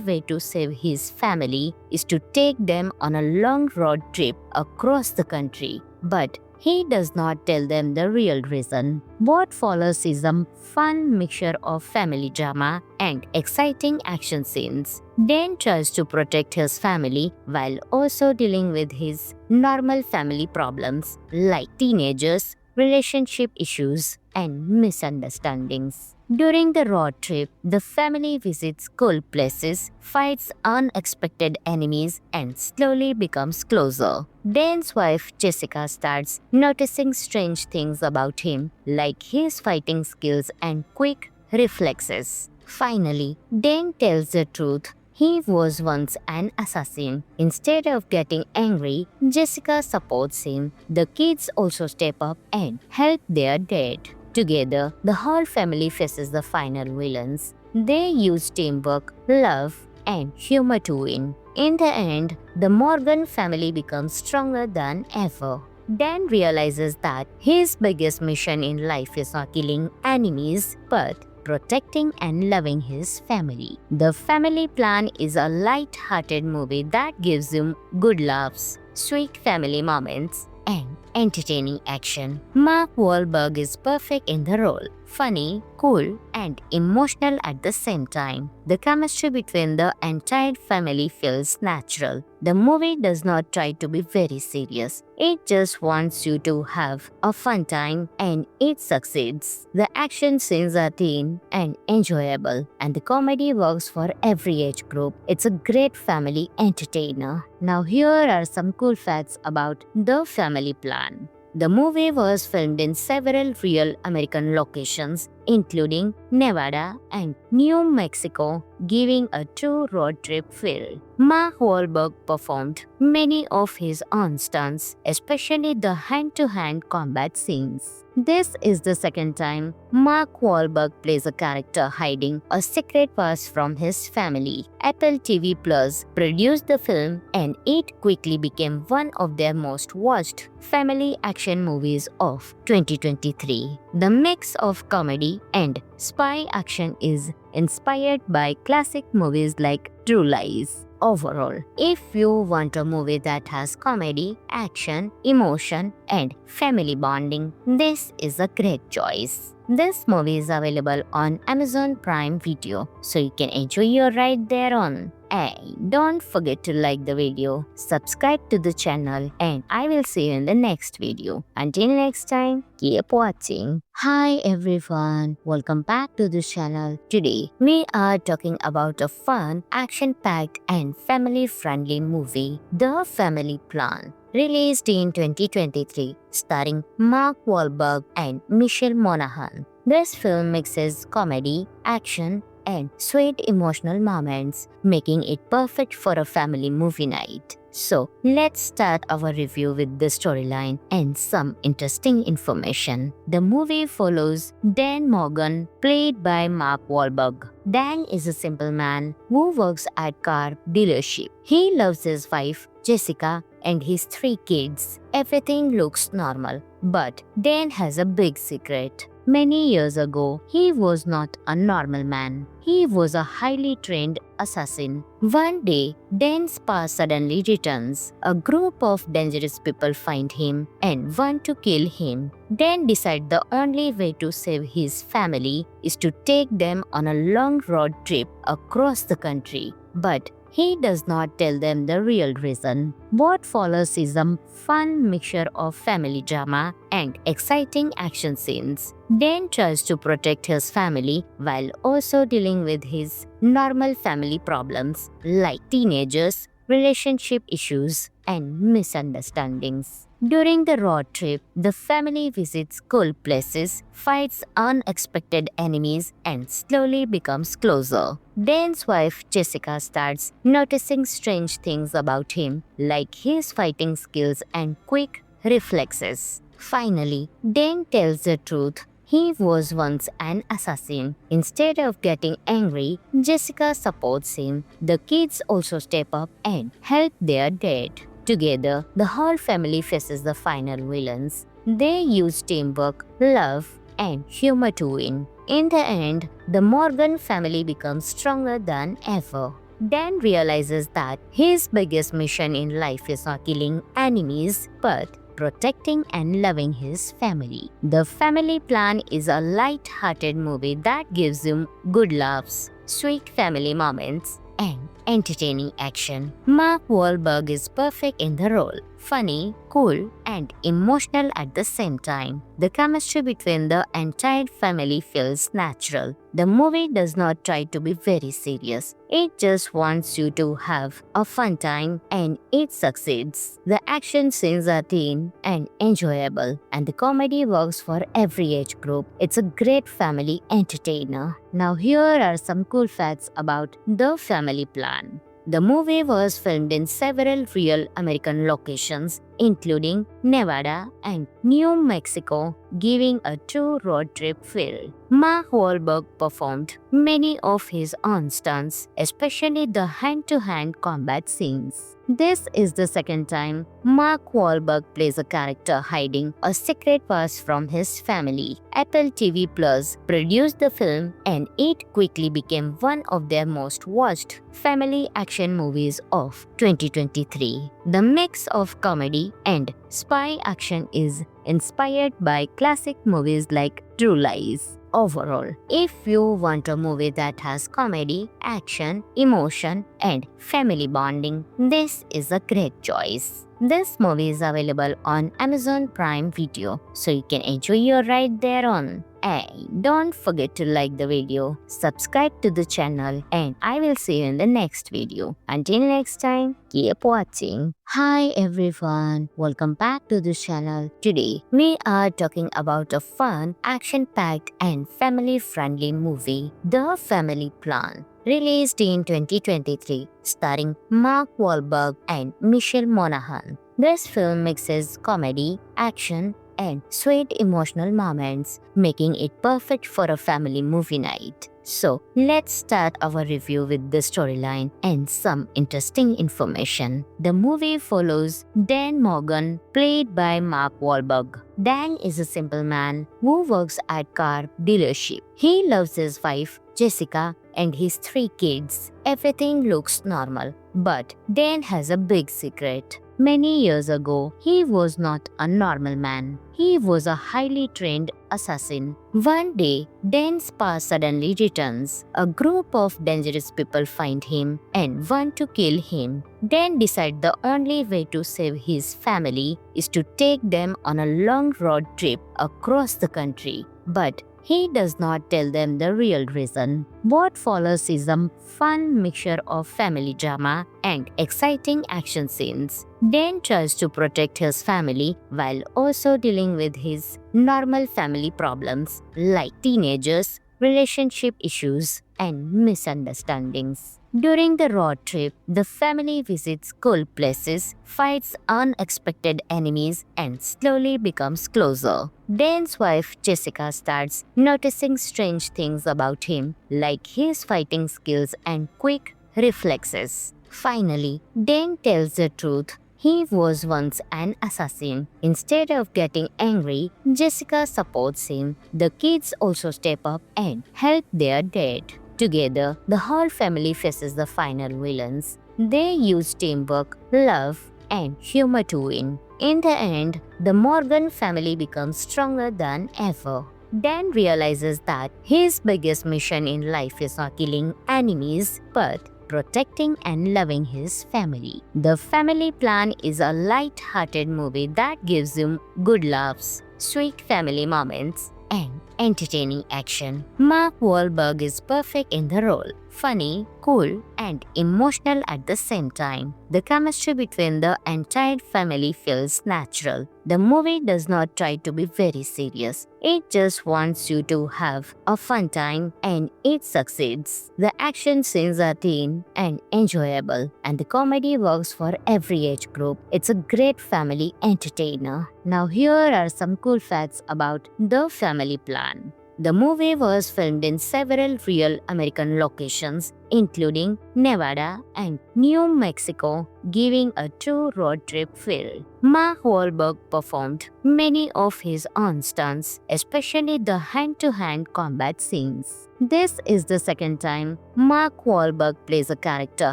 way to save his family is to take them on a long road trip across the country. But he does not tell them the real reason. What follows is a fun mixture of family drama and exciting action scenes. Dan tries to protect his family while also dealing with his normal family problems like teenagers, relationship issues, and misunderstandings. During the road trip, the family visits cool places, fights unexpected enemies, and slowly becomes closer. Dan's wife, Jessica, starts noticing strange things about him, like his fighting skills and quick reflexes. Finally, Dan tells the truth. He was once an assassin. Instead of getting angry, Jessica supports him. The kids also step up and help their dad. Together, the whole family faces the final villains. They use teamwork, love, and humor to win. In the end, the Morgan family becomes stronger than ever. Dan realizes that his biggest mission in life is not killing enemies, but protecting and loving his family. The Family Plan is a light-hearted movie that gives him good laughs, sweet family moments, and entertaining action. Mark Wahlberg is perfect in the role. Funny, cool, and emotional at the same time. The chemistry between the entire family feels natural. The movie does not try to be very serious. It just wants you to have a fun time, and it succeeds. The action scenes are teen and enjoyable, and the comedy works for every age group. It's a great family entertainer. Now here are some cool facts about The Family Plan. The movie was filmed in several real American locations, including Nevada and New Mexico, giving a true road trip feel. Mark Wahlberg performed many of his own stunts, especially the hand-to-hand combat scenes. This is the second time Mark Wahlberg plays a character hiding a secret past from his family. Apple TV Plus produced the film, and it quickly became one of their most watched family action movies of 2023. The mix of comedy and spy action is inspired by classic movies like True Lies. Overall, if you want a movie that has comedy, action, emotion, and family bonding, this is a great choice. This movie is available on Amazon Prime Video, so you can enjoy your ride there on. And don't forget to like the video, subscribe to the channel, and I will see you in the next video. Until next time, keep watching. Hi everyone, welcome back to the channel. Today, we are talking about a fun, action-packed and family-friendly movie, The Family Plan. Released in 2023, starring Mark Wahlberg and Michelle Monaghan. This film mixes comedy, action, and sweet emotional moments, making it perfect for a family movie night. So, let's start our review with the storyline and some interesting information. The movie follows Dan Morgan, played by Mark Wahlberg. Dan is a simple man who works at car dealership. He loves his wife, Jessica, and his 3 kids. Everything looks normal, but Dan has a big secret. Many years ago, he was not a normal man. He was a highly trained assassin. One day, Dan's past suddenly returns. A group of dangerous people find him and want to kill him. Dan decides the only way to save his family is to take them on a long road trip across the country. But he does not tell them the real reason. What follows is a fun mixture of family drama and exciting action scenes. Dan tries to protect his family while also dealing with his normal family problems like teenagers, relationship issues, and misunderstandings. During the road trip, the family visits cool places, fights unexpected enemies, and slowly becomes closer. Dan's wife Jessica starts noticing strange things about him, like his fighting skills and quick reflexes. Finally, Dan tells the truth. He was once an assassin. Instead of getting angry, Jessica supports him. The kids also step up and help their dad. Together, the whole family faces the final villains. They use teamwork, love, and humor to win. In the end, the Morgan family becomes stronger than ever. Dan realizes that his biggest mission in life is not killing enemies, but protecting and loving his family. The Family Plan is a light-hearted movie that gives him good laughs, sweet family moments, and entertaining action. Mark Wahlberg is perfect in the role, funny, cool, and emotional at the same time. The chemistry between the entire family feels natural. The movie does not try to be very serious. It just wants you to have a fun time, and it succeeds. The action scenes are clean and enjoyable, and the comedy works for every age group. It's a great family entertainer. Now here are some cool facts about The Family Plan. The movie was filmed in several real American locations, including Nevada and New Mexico, giving a true road trip feel. Mark Wahlberg performed many of his own stunts, especially the hand-to-hand combat scenes. This is the second time Mark Wahlberg plays a character hiding a secret past from his family. Apple TV Plus produced the film, and it quickly became one of their most watched family action movies of 2023. The mix of comedy and spy action is inspired by classic movies like True Lies. Overall, if you want a movie that has comedy, action, emotion, and family bonding, this is a great choice. This movie is available on Amazon Prime Video, so you can enjoy your ride there on. Hey, don't forget to like the video, subscribe to the channel, and I will see you in the next video. Until next time, keep watching. Hi everyone, welcome back to the channel. Today, we are talking about a fun, action-packed and family-friendly movie, The Family Plan. Released in 2023, starring Mark Wahlberg and Michelle Monaghan. This film mixes comedy, action, and sweet emotional moments, making it perfect for a family movie night. So, let's start our review with the storyline and some interesting information. The movie follows Dan Morgan, played by Mark Wahlberg. Dan is a simple man who works at car dealership. He loves his wife, Jessica, and his 3 kids. Everything looks normal, but Dan has a big secret. Many years ago, he was not a normal man. He was a highly trained assassin. One day, Dan's past suddenly returns. A group of dangerous people find him and want to kill him. Dan decides the only way to save his family is to take them on a long road trip across the country. But he does not tell them the real reason. What follows is a fun mixture of family drama and exciting action scenes. Dan tries to protect his family while also dealing with his normal family problems like teenagers, relationship issues, and misunderstandings. During the road trip, the family visits cool places, fights unexpected enemies, and slowly becomes closer. Dan's wife Jessica starts noticing strange things about him, like his fighting skills and quick reflexes. Finally, Dan tells the truth. He was once an assassin. Instead of getting angry, Jessica supports him. The kids also step up and help their dad. Together, the whole family faces the final villains. They use teamwork, love, and humor to win. In the end, the Morgan family becomes stronger than ever. Dan realizes that his biggest mission in life is not killing enemies, but protecting and loving his family. The Family Plan is a light-hearted movie that gives you good laughs, sweet family moments, and entertaining action. Mark Wahlberg is perfect in the role, funny, cool, and emotional at the same time. The chemistry between the entire family feels natural. The movie does not try to be very serious. It just wants you to have a fun time, and it succeeds. The action scenes are teen and enjoyable, and the comedy works for every age group. It's a great family entertainer. Now here are some cool facts about The Family Plan. The movie was filmed in several real American locations, including Nevada and New Mexico, giving a true road trip feel. Mark Wahlberg performed many of his own stunts, especially the hand-to-hand combat scenes. This is the second time Mark Wahlberg plays a character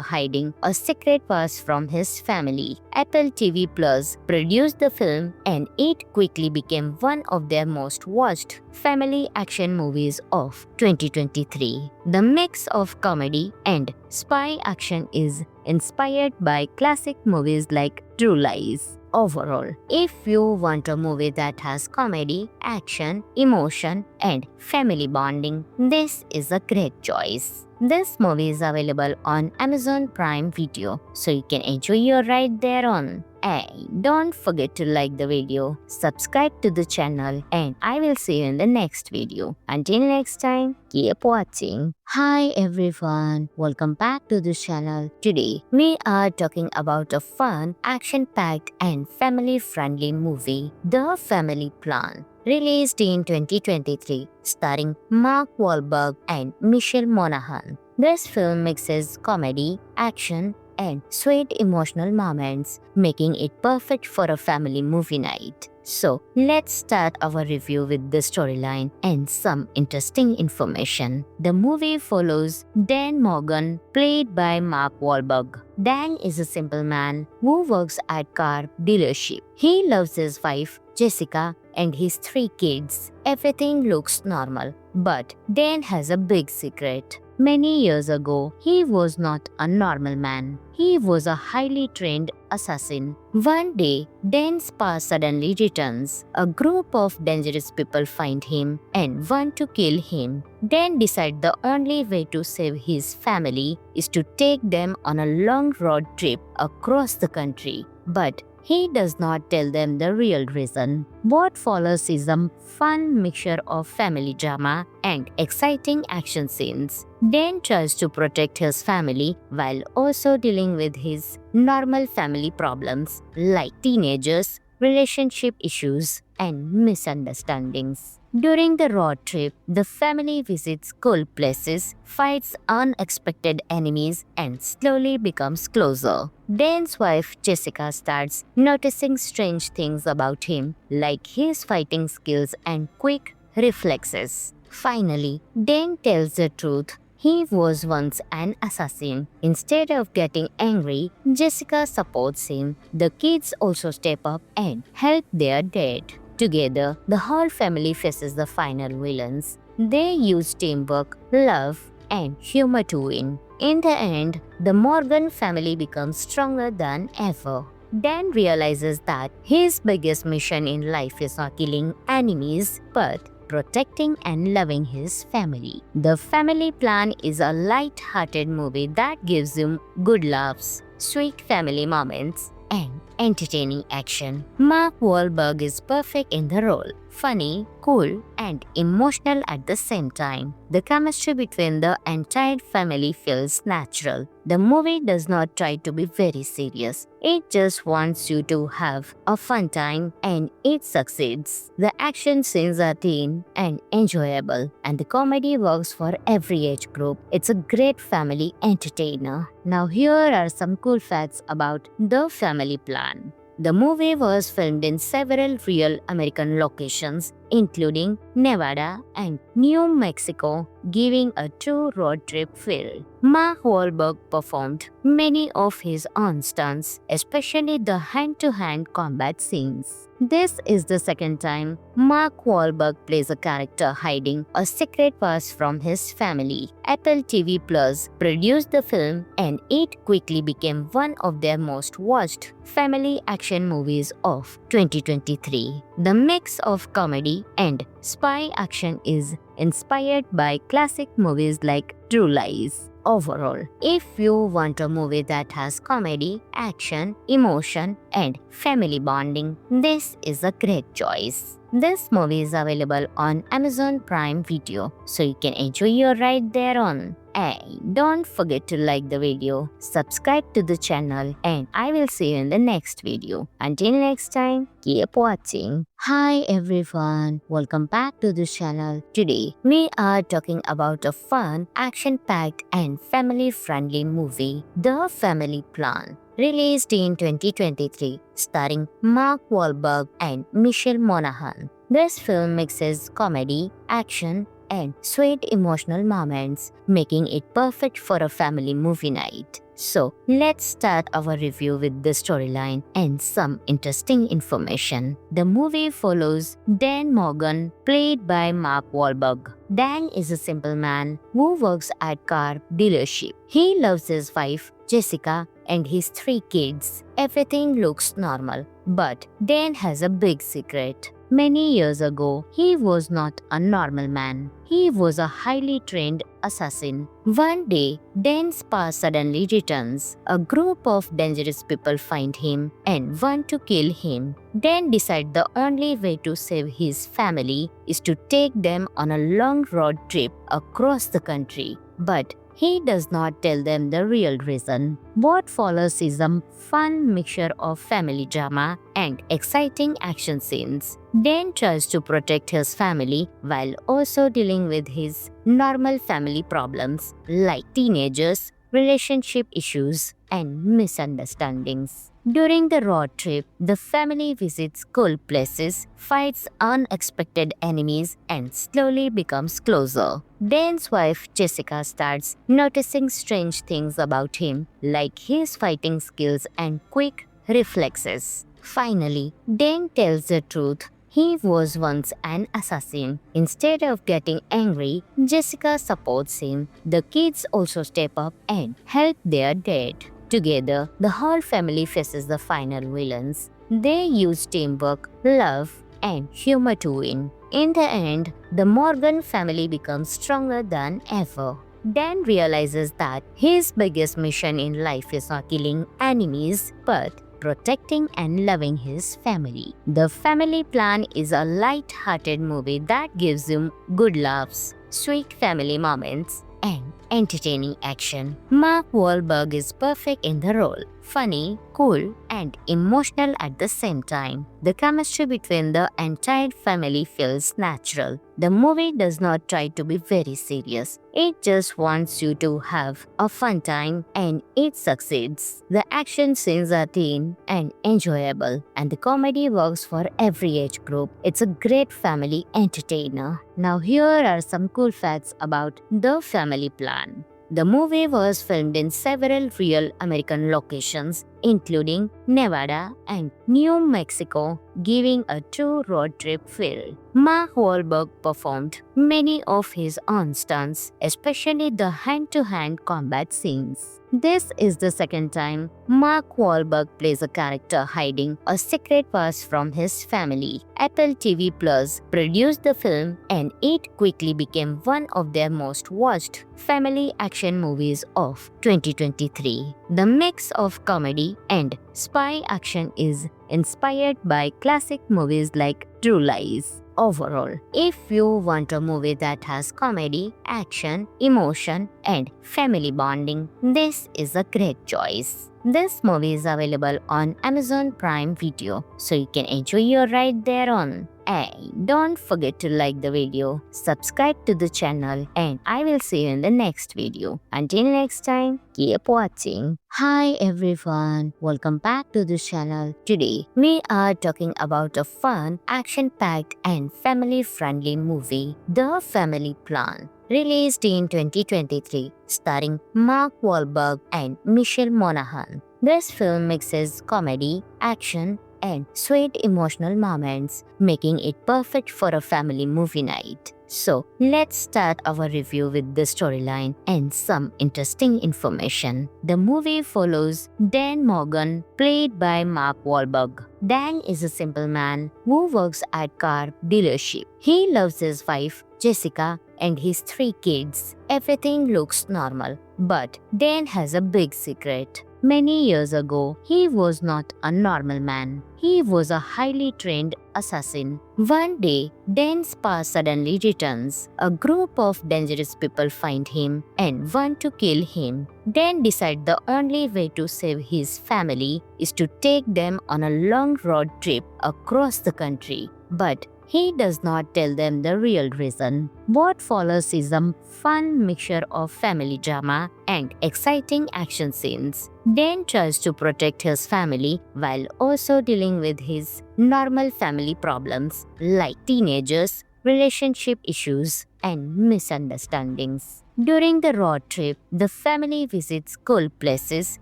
hiding a secret past from his family. Apple TV Plus produced the film, and it quickly became one of their most watched family action movies of 2023. The mix of comedy and spy action is inspired by classic movies like True Lies. Overall, if you want a movie that has comedy, action, emotion, and family bonding, this is a great choice. This movie is available on Amazon Prime Video, so you can enjoy your ride there on. And don't forget to like the video, subscribe to the channel, and I will see you in the next video. Until next time, keep watching. Hi everyone, welcome back to the channel. Today, we are talking about a fun, action-packed and family-friendly movie, The Family Plan. Released in 2023, starring Mark Wahlberg and Michelle Monaghan. This film mixes comedy, action, and sweet emotional moments, making it perfect for a family movie night. So, let's start our review with the storyline and some interesting information. The movie follows Dan Morgan, played by Mark Wahlberg. Dan is a simple man who works at car dealership. He loves his wife, Jessica, and his 3 kids. Everything looks normal, but Dan has a big secret. Many years ago, he was not a normal man. He was a highly trained assassin. One day, Dan's past suddenly returns. A group of dangerous people find him and want to kill him. Dan decides the only way to save his family is to take them on a long road trip across the country. But he does not tell them the real reason. What follows is a fun mixture of family drama and exciting action scenes. Dan tries to protect his family while also dealing with his normal family problems like teenagers, relationship issues, and misunderstandings. During the road trip, the family visits cool places, fights unexpected enemies, and slowly becomes closer. Dan's wife Jessica starts noticing strange things about him, like his fighting skills and quick reflexes. Finally, Dan tells the truth. He was once an assassin. Instead of getting angry, Jessica supports him. The kids also step up and help their dad. Together, the whole family faces the final villains. They use teamwork, love, and humor to win. In the end, the Morgan family becomes stronger than ever. Dan realizes that his biggest mission in life is not killing enemies, but protecting and loving his family. The Family Plan is a light-hearted movie that gives you good laughs, sweet family moments, and entertaining action. Mark Wahlberg is perfect in the role, funny, cool, and emotional at the same time. The chemistry between the entire family feels natural. The movie does not try to be very serious. It just wants you to have a fun time, and it succeeds. The action scenes are teen and enjoyable, and the comedy works for every age group. It's a great family entertainer. Now here are some cool facts about The Family Plan. The movie was filmed in several real American locations, including Nevada and New Mexico, giving a true road trip feel. Mark Wahlberg performed many of his own stunts, especially the hand-to-hand combat scenes. This is the second time Mark Wahlberg plays a character hiding a secret past from his family. Apple TV Plus produced the film and it quickly became one of their most watched family action movies of 2023. The mix of comedy and spy action is inspired by classic movies like True Lies. Overall, if you want a movie that has comedy, action, emotion, and family bonding, this is a great choice. This movie is available on Amazon Prime Video, so you can enjoy your ride there on. And don't forget to like the video, subscribe to the channel, and I will see you in the next video. Until next time, keep watching. Hi everyone, welcome back to the channel. Today, we are talking about a fun, action-packed and family-friendly movie, The Family Plan. Released in 2023, starring Mark Wahlberg and Michelle Monaghan. This film mixes comedy, action, and sweet emotional moments, making it perfect for a family movie night. So, let's start our review with the storyline and some interesting information. The movie follows Dan Morgan, played by Mark Wahlberg. Dan is a simple man who works at car dealership. He loves his wife, Jessica, and his 3 kids. Everything looks normal, but Dan has a big secret. Many years ago, he was not a normal man. He was a highly trained assassin. One day, Dan's past suddenly returns. A group of dangerous people find him and want to kill him. Dan decides the only way to save his family is to take them on a long road trip across the country. But he does not tell them the real reason. What follows is a fun mixture of family drama and exciting action scenes. Dan tries to protect his family while also dealing with his normal family problems like teenagers, relationship issues, and misunderstandings. During the road trip, the family visits cool places, fights unexpected enemies, and slowly becomes closer. Dan's wife, Jessica, starts noticing strange things about him, like his fighting skills and quick reflexes. Finally, Dan tells the truth. He was once an assassin. Instead of getting angry, Jessica supports him. The kids also step up and help their dad. Together, the whole family faces the final villains. They use teamwork, love, and humor to win. In the end, the Morgan family becomes stronger than ever. Dan realizes that his biggest mission in life is not killing enemies, but protecting and loving his family. The Family Plan is a light-hearted movie that gives him good laughs, sweet family moments, and entertaining action. Mark Wahlberg is perfect in the role. Funny, cool, and emotional at the same time. The chemistry between the entire family feels natural. The movie does not try to be very serious. It just wants you to have a fun time, and it succeeds. The action scenes are thin and enjoyable, and the comedy works for every age group. It's a great family entertainer. Now here are some cool facts about The Family Plan. The movie was filmed in several real American locations, including Nevada and New Mexico, giving a true road trip feel. Mark Wahlberg performed many of his own stunts, especially the hand-to-hand combat scenes. This is the second time Mark Wahlberg plays a character hiding a secret past from his family. Apple TV Plus produced the film and it quickly became one of their most watched family action movies of 2023. The mix of comedy and spy action is inspired by classic movies like True Lies. Overall, if you want a movie that has comedy, action, emotion, and family bonding, this is a great choice. This movie is available on Amazon Prime Video, so you can enjoy your ride there on. And don't forget to like the video, subscribe to the channel, and I will see you in the next video. Until next time, keep watching. Hi everyone, welcome back to the channel. Today, we are talking about a fun action action-packed and family-friendly movie, The Family Plan, released in 2023, starring Mark Wahlberg and Michelle Monaghan. This film mixes comedy, action, and sweet emotional moments, making it perfect for a family movie night. So, let's start our review with the storyline and some interesting information. The movie follows Dan Morgan, played by Mark Wahlberg. Dan is a simple man who works at car dealership. He loves his wife, Jessica, and his 3 kids. Everything looks normal, but Dan has a big secret. Many years ago, he was not a normal man. He was a highly trained assassin. One day, Dan's past suddenly returns. A group of dangerous people find him and want to kill him. Dan decides the only way to save his family is to take them on a long road trip across the country. But he does not tell them the real reason. What follows is a fun mixture of family drama and exciting action scenes. Dan tries to protect his family while also dealing with his normal family problems like teenagers, relationship issues, and misunderstandings. During the road trip, the family visits cool places,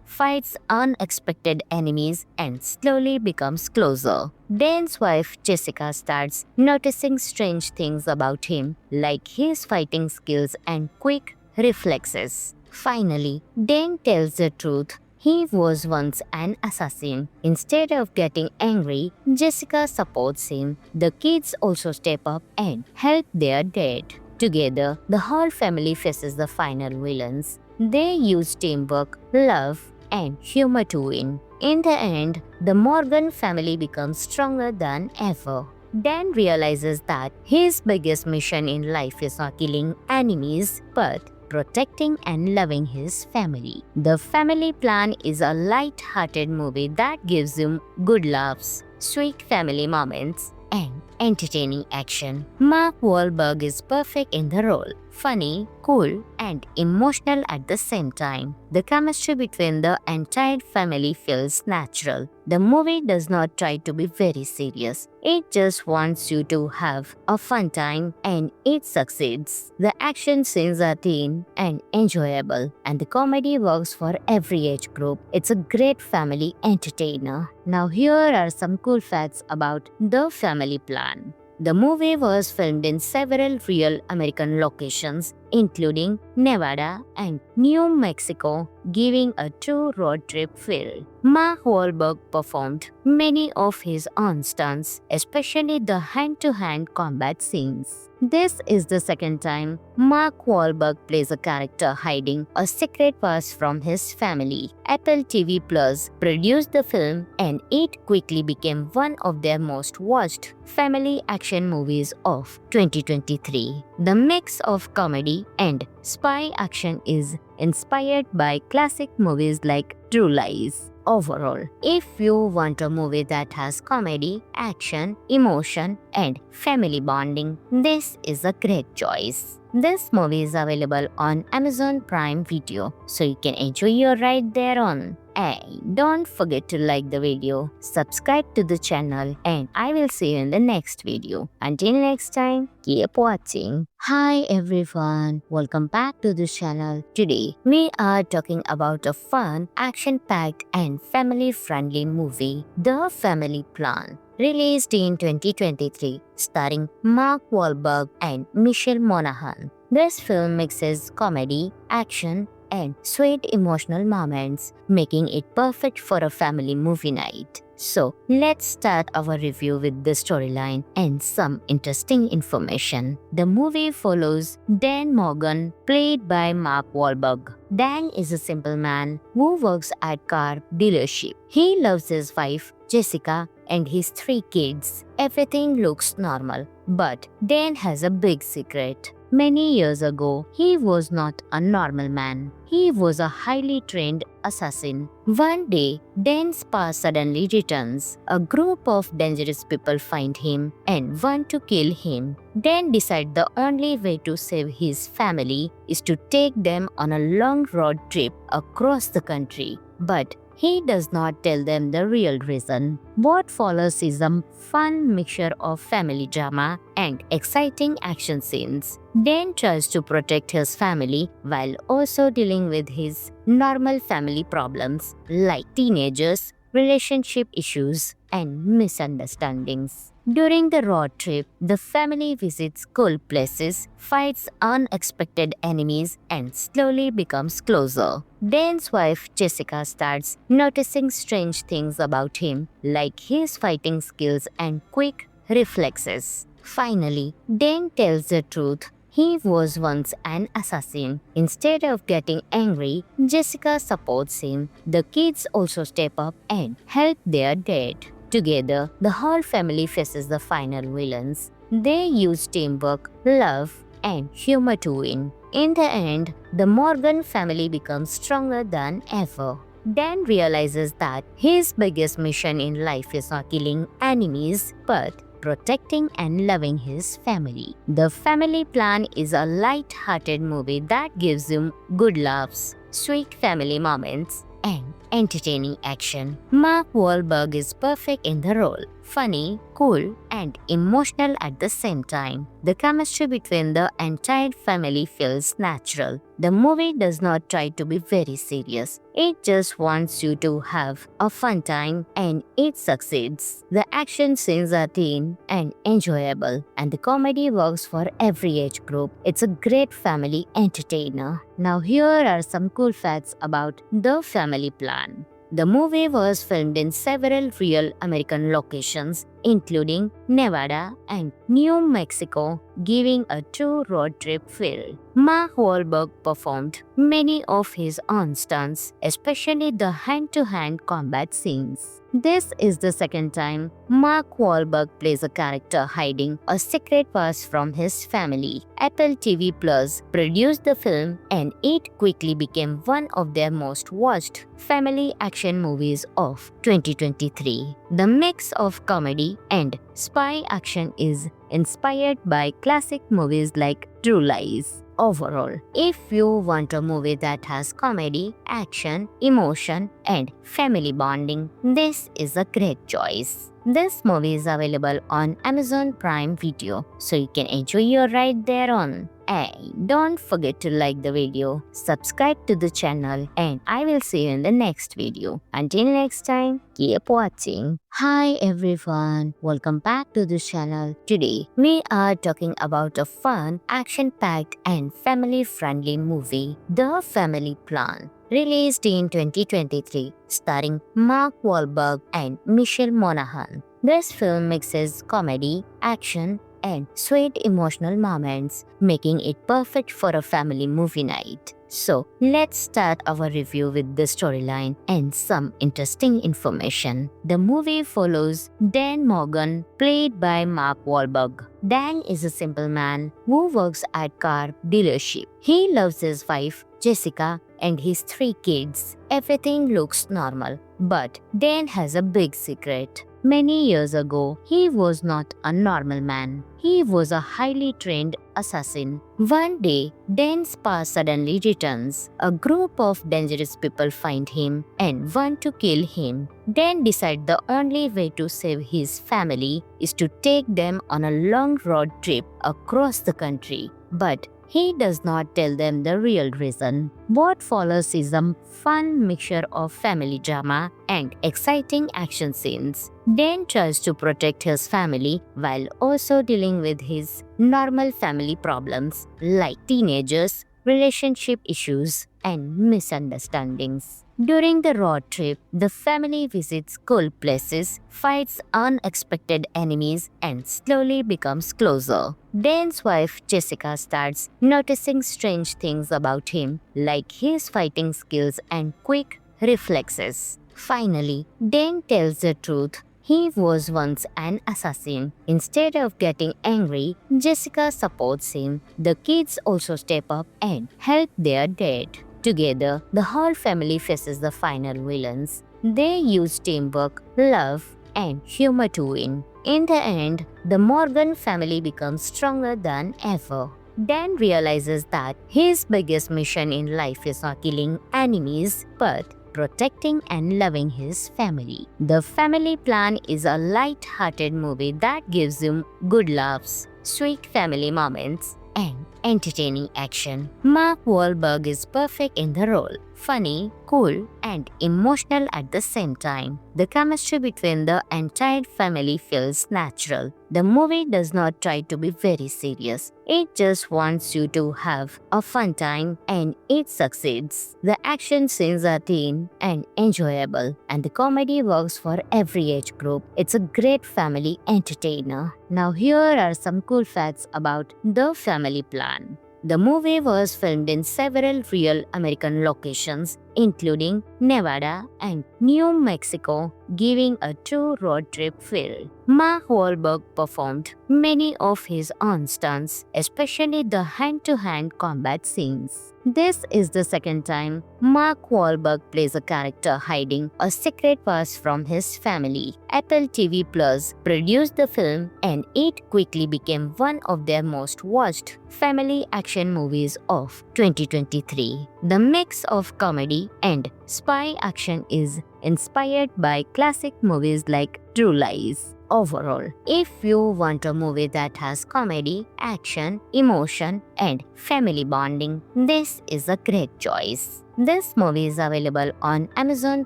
fights unexpected enemies, and slowly becomes closer. Dan's wife Jessica starts noticing strange things about him, like his fighting skills and quick reflexes. Finally, Dan tells the truth. He was once an assassin. Instead of getting angry, Jessica supports him. The kids also step up and help their dad. Together, the whole family faces the final villains. They use teamwork, love, and humor to win. In the end, the Morgan family becomes stronger than ever. Dan realizes that his biggest mission in life is not killing enemies, but protecting and loving his family. The Family Plan is a light-hearted movie that gives him good laughs, sweet family moments, and entertaining action. Mark Wahlberg is perfect in the role, funny, cool, and emotional at the same time. The chemistry between the entire family feels natural. The movie does not try to be very serious. It just wants you to have a fun time, and it succeeds. The action scenes are teen and enjoyable, and the comedy works for every age group. It's a great family entertainer. Now here are some cool facts about The Family Plan. The movie was filmed in several real American locations, including Nevada and New Mexico, giving a true road trip feel. Mark Wahlberg performed many of his own stunts, especially the hand-to-hand combat scenes. This is the second time Mark Wahlberg plays a character hiding a secret past from his family. Apple TV Plus produced the film, and it quickly became one of their most watched family action movies of 2023. The mix of comedy and spy action is inspired by classic movies like True Lies. Overall, if you want a movie that has comedy, action, emotion, and family bonding, this is a great choice. This movie is available on Amazon Prime Video, so you can enjoy your ride there on. And don't forget to like the video, subscribe to the channel, and I will see you in the next video. Until next time, keep watching. Hi everyone, welcome back to the channel. Today, we are talking about a fun, action-packed and family-friendly movie, The Family Plan, released in 2023, starring Mark Wahlberg and Michelle Monaghan. This film mixes comedy, action, and sweet emotional moments, making it perfect for a family movie night. So, let's start our review with the storyline and some interesting information. The movie follows Dan Morgan, played by Mark Wahlberg. Dan is a simple man who works at car dealership. He loves his wife, Jessica, and his 3 kids. Everything looks normal, but Dan has a big secret. Many years ago, he was not a normal man. He was a highly trained assassin. One day, Dan's past suddenly returns. A group of dangerous people find him and want to kill him. Dan decides the only way to save his family is to take them on a long road trip across the country. But he does not tell them the real reason. What follows is a fun mixture of family drama and exciting action scenes. Dan tries to protect his family while also dealing with his normal family problems like teenagers, relationship issues, and misunderstandings. During the road trip, the family visits cool places, fights unexpected enemies, and slowly becomes closer. Dan's wife Jessica starts noticing strange things about him, like his fighting skills and quick reflexes. Finally, Dan tells the truth. He was once an assassin. Instead of getting angry, Jessica supports him. The kids also step up and help their dad. Together, the whole family faces the final villains. They use teamwork, love, and humor to win. In the end, the Morgan family becomes stronger than ever. Dan realizes that his biggest mission in life is not killing enemies, but protecting and loving his family. The Family Plan is a light-hearted movie that gives him good laughs, sweet family moments, and entertaining action. Mark Wahlberg is perfect in the role, funny, cool, and emotional at the same time. The chemistry between the entire family feels natural. The movie does not try to be very serious. It just wants you to have a fun time, and it succeeds. The action scenes are teen and enjoyable, and the comedy works for every age group. It's a great family entertainer. Now here are some cool facts about The Family Plan. The movie was filmed in several real American locations, including Nevada and New Mexico, giving a true road trip feel. Mark Wahlberg performed many of his own stunts, especially the hand-to-hand combat scenes. This is the second time Mark Wahlberg plays a character hiding a secret past from his family. Apple TV Plus produced the film, and it quickly became one of their most watched family action movies of 2023. The mix of comedy and spy action is inspired by classic movies like True Lies. Overall, if you want a movie that has comedy, action, emotion, and family bonding, this is a great choice. This movie is available on Amazon Prime Video, so you can enjoy your ride there on. Hey, don't forget to like the video, subscribe to the channel, and I will see you in the next video. Until next time, keep watching. Hi everyone, welcome back to the channel. Today, we are talking about a fun, action-packed and family-friendly movie, The Family Plan. Released in 2023, starring Mark Wahlberg and Michelle Monaghan. This film mixes comedy, action, and sweet emotional moments, making it perfect for a family movie night. So, let's start our review with the storyline and some interesting information. The movie follows Dan Morgan, played by Mark Wahlberg. Dan is a simple man who works at car dealership. He loves his wife, Jessica, and his 3 kids. Everything looks normal, but Dan has a big secret. Many years ago, he was not a normal man. He was a highly trained assassin. One day, Dan's past suddenly returns. A group of dangerous people find him and want to kill him. Dan decides the only way to save his family is to take them on a long road trip across the country. But he does not tell them the real reason. What follows is a fun mixture of family drama and exciting action scenes. Dan tries to protect his family while also dealing with his normal family problems like teenagers, relationship issues, and misunderstandings. During the road trip, the family visits cool places, fights unexpected enemies, and slowly becomes closer. Dan's wife Jessica starts noticing strange things about him, like his fighting skills and quick reflexes. Finally, Dan tells the truth. He was once an assassin. Instead of getting angry, Jessica supports him. The kids also step up and help their dad. Together, the whole family faces the final villains. They use teamwork, love, and humor to win. In the end, the Morgan family becomes stronger than ever. Dan realizes that his biggest mission in life is not killing enemies, but protecting and loving his family. The Family Plan is a light-hearted movie that gives you good laughs, sweet family moments, and entertaining action. Mark Wahlberg is perfect in the role, funny, cool, and emotional at the same time. The chemistry between the entire family feels natural. The movie does not try to be very serious. It just wants you to have a fun time, and it succeeds. The action scenes are teen and enjoyable, and the comedy works for every age group. It's a great family entertainer. Now here are some cool facts about The Family Plan. The movie was filmed in several real American locations, including Nevada and New Mexico, giving a true road trip feel. Mark Wahlberg performed many of his own stunts, especially the hand-to-hand combat scenes. This is the second time Mark Wahlberg plays a character hiding a secret past from his family. Apple TV Plus produced the film, and it quickly became one of their most watched family action movies of 2023. The mix of comedy and spy action is inspired by classic movies like True Lies. Overall, if you want a movie that has comedy, action, emotion, and family bonding, this is a great choice. This movie is available on Amazon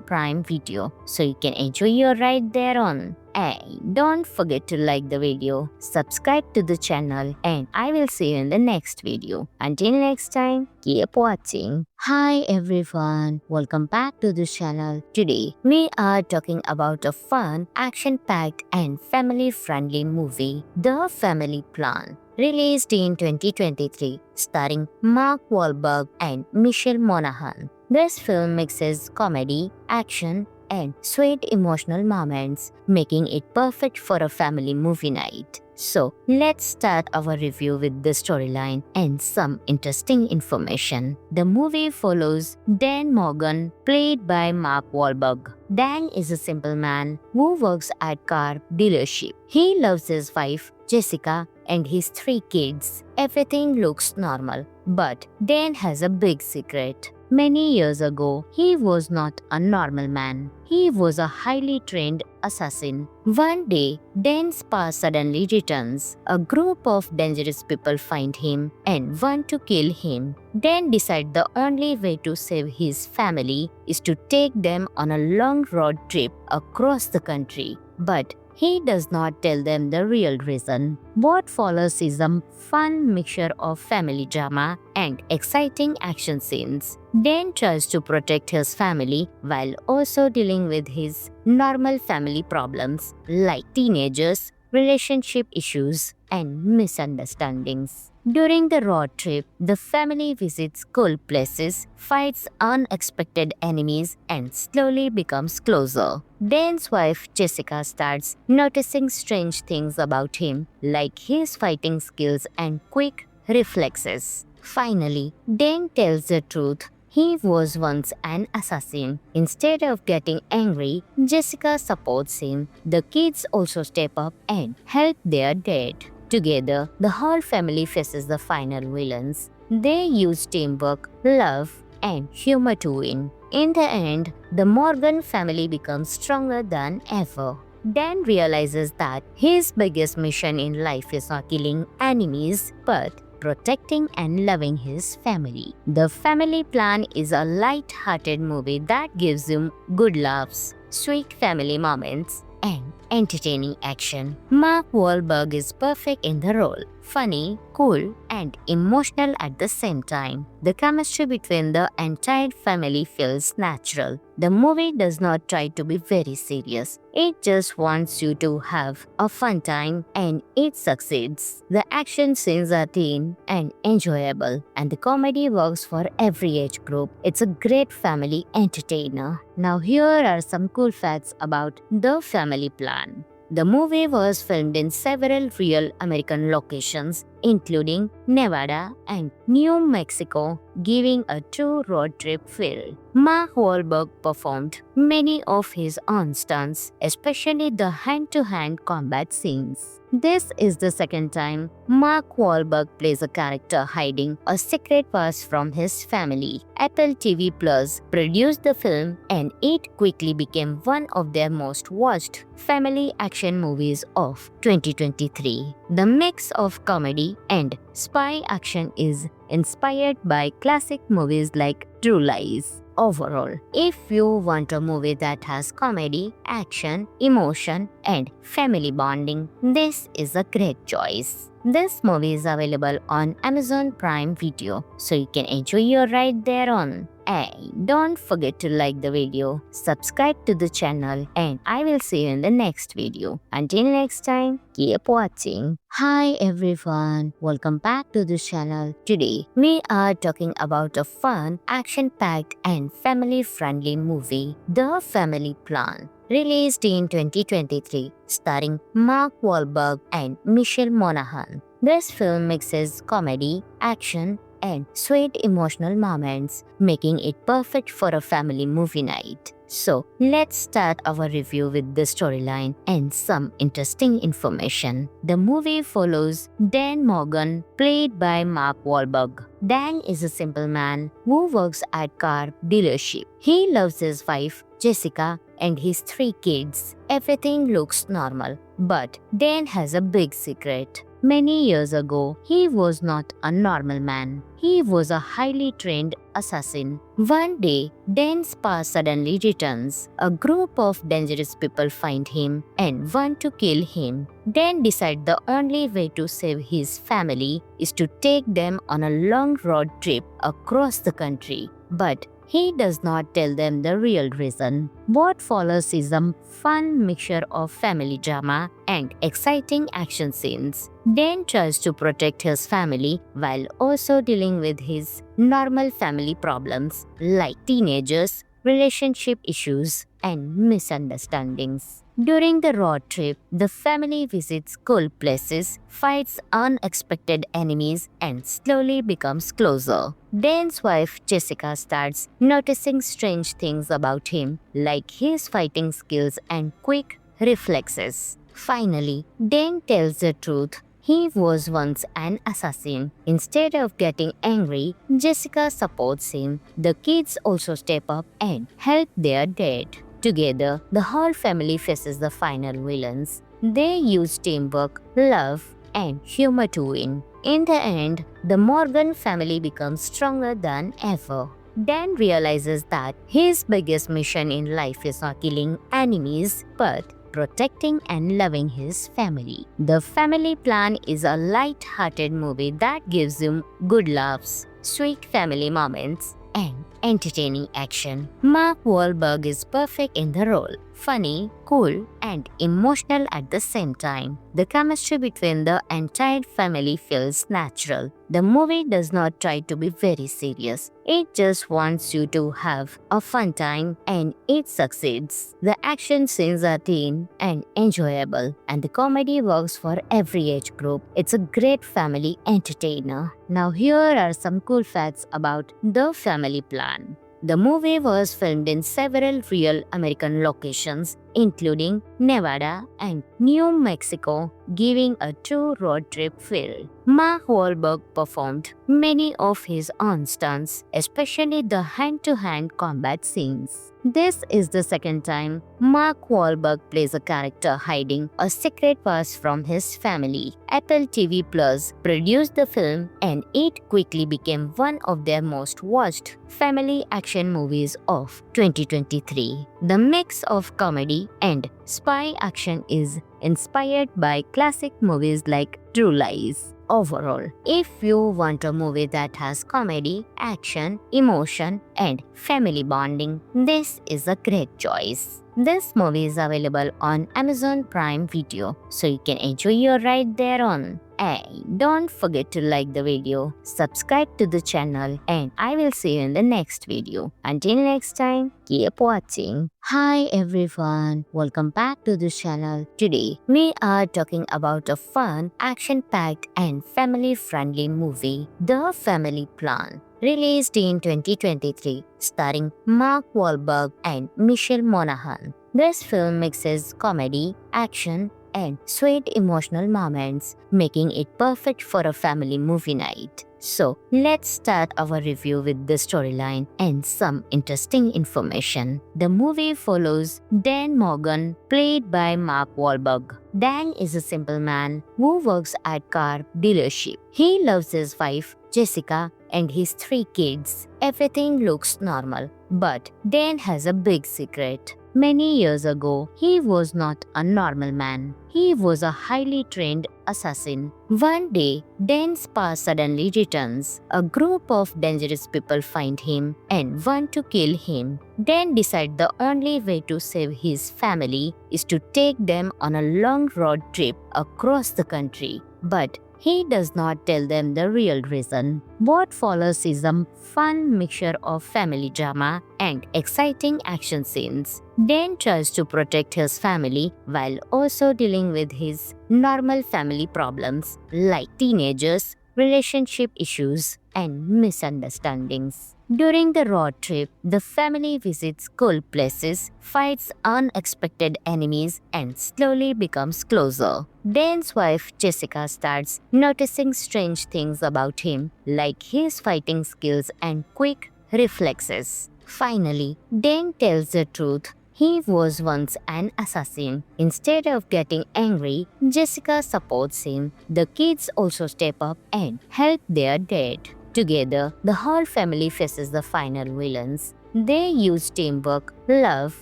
Prime Video, so you can enjoy your ride there on. And don't forget to like the video, subscribe to the channel, and I will see you in the next video. Until next time, keep watching. Hi everyone, welcome back to the channel. Today, we are talking about a fun, action-packed and family-friendly movie, The Family Plan. Released in 2023, starring Mark Wahlberg and Michelle Monaghan. This film mixes comedy, action, and sweet emotional moments, making it perfect for a family movie night. So, let's start our review with the storyline and some interesting information. The movie follows Dan Morgan, played by Mark Wahlberg. Dan is a simple man who works at car dealership. He loves his wife, Jessica, and his 3 kids. Everything looks normal, but Dan has a big secret. Many years ago, he was not a normal man. He was a highly trained assassin. One day, Dan's past suddenly returns. A group of dangerous people find him and want to kill him. Dan decides the only way to save his family is to take them on a long road trip across the country. But he does not tell them the real reason. What follows is a fun mixture of family drama and exciting action scenes. Dan tries to protect his family while also dealing with his normal family problems like teenagers, relationship issues, and misunderstandings. During the road trip, the family visits cool places, fights unexpected enemies, and slowly becomes closer. Dan's wife Jessica starts noticing strange things about him, like his fighting skills and quick reflexes. Finally, Dan tells the truth. He was once an assassin. Instead of getting angry, Jessica supports him. The kids also step up and help their dad. Together, the whole family faces the final villains. They use teamwork, love, and humor to win. In the end, the Morgan family becomes stronger than ever. Dan realizes that his biggest mission in life is not killing enemies, but protecting and loving his family. The Family Plan is a light-hearted movie that gives you good laughs, sweet family moments, and entertaining action. Mark Wahlberg is perfect in the role, funny, cool, and emotional at the same time. The chemistry between the entire family feels natural. The movie does not try to be very serious. It just wants you to have a fun time, and it succeeds. The action scenes are teen and enjoyable, and the comedy works for every age group. It's a great family entertainer. Now here are some cool facts about The Family Plan. The movie was filmed in several real American locations, including Nevada and New Mexico, giving a true road trip feel. Mark Wahlberg performed many of his own stunts, especially the hand-to-hand combat scenes. This is the second time Mark Wahlberg plays a character hiding a secret past from his family. Apple TV Plus produced the film and it quickly became one of their most watched family action movies of 2023. The mix of comedy and spy action is inspired by classic movies like True Lies. Overall, if you want a movie that has comedy, action, emotion, and family bonding, this is a great choice. This movie is available on Amazon Prime Video, so you can enjoy your ride there on. Hey, don't forget to like the video, subscribe to the channel, and I will see you in the next video. Until next time, keep watching. Hi everyone, welcome back to the channel. Today, we are talking about a fun, action-packed and family-friendly movie, The Family Plan. Released in 2023, starring Mark Wahlberg and Michelle Monaghan. This film mixes comedy, action, and sweet emotional moments, making it perfect for a family movie night. So, let's start our review with the storyline and some interesting information. The movie follows Dan Morgan, played by Mark Wahlberg. Dan is a simple man who works at car dealership. He loves his wife, Jessica, and his 3 kids. Everything looks normal, but Dan has a big secret. Many years ago, he was not a normal man. He was a highly trained assassin. One day, Dan's past suddenly returns. A group of dangerous people find him and want to kill him. Dan decides the only way to save his family is to take them on a long road trip across the country. But he does not tell them the real reason. What follows is a fun mixture of family drama and exciting action scenes. Dan tries to protect his family while also dealing with his normal family problems like teenagers, relationship issues, and misunderstandings. During the road trip, the family visits cool places, fights unexpected enemies, and slowly becomes closer. Dan's wife, Jessica, starts noticing strange things about him, like his fighting skills and quick reflexes. Finally, Dan tells the truth. He was once an assassin. Instead of getting angry, Jessica supports him. The kids also step up and help their dad. Together, the whole family faces the final villains. They use teamwork, love, and humor to win. In the end, the Morgan family becomes stronger than ever. Dan realizes that his biggest mission in life is not killing enemies, but protecting and loving his family. The Family Plan is a light-hearted movie that gives him good laughs, sweet family moments, and entertaining action. Mark Wahlberg is perfect in the role. Funny, cool, and emotional at the same time. The chemistry between the entire family feels natural. The movie does not try to be very serious. It just wants you to have a fun time, and it succeeds. The action scenes are clean and enjoyable, and the comedy works for every age group. It's a great family entertainer. Now here are some cool facts about The Family Plan. The movie was filmed in several real American locations, including Nevada and New Mexico, giving a true road trip feel. Mark Wahlberg performed many of his own stunts, especially the hand-to-hand combat scenes. This is the second time Mark Wahlberg plays a character hiding a secret past from his family. Apple TV Plus produced the film and it quickly became one of their most watched family action movies of 2023. The mix of comedy and spy action is inspired by classic movies like True Lies. Overall, if you want a movie that has comedy, action, emotion, and family bonding, this is a great choice. This movie is available on Amazon Prime Video, so you can enjoy your ride there on. Hey, don't forget to like the video, subscribe to the channel, and I will see you in the next video. Until next time, keep watching. Hi everyone, welcome back to the channel. Today, we are talking about a fun action action-packed and family-friendly movie, The Family Plan, released in 2023, starring Mark Wahlberg and Michelle Monaghan. This film mixes comedy, action, and sweet emotional moments, making it perfect for a family movie night. So, let's start our review with the storyline and some interesting information. The movie follows Dan Morgan, played by Mark Wahlberg. Dan is a simple man who works at car dealership. He loves his wife, Jessica, and his 3 kids. Everything looks normal, but Dan has a big secret. Many years ago, he was not a normal man. He was a highly trained assassin. One day, Dan's past suddenly returns. A group of dangerous people find him and want to kill him. Dan decides the only way to save his family is to take them on a long road trip across the country. But he does not tell them the real reason. What follows is a fun mixture of family drama and exciting action scenes. Dan tries to protect his family while also dealing with his normal family problems like teenagers, relationship issues, and misunderstandings. During the road trip, the family visits cool places, fights unexpected enemies, and slowly becomes closer. Dan's wife Jessica starts noticing strange things about him, like his fighting skills and quick reflexes. Finally, Dan tells the truth. He was once an assassin. Instead of getting angry, Jessica supports him. The kids also step up and help their dad. Together, the whole family faces the final villains. They use teamwork, love,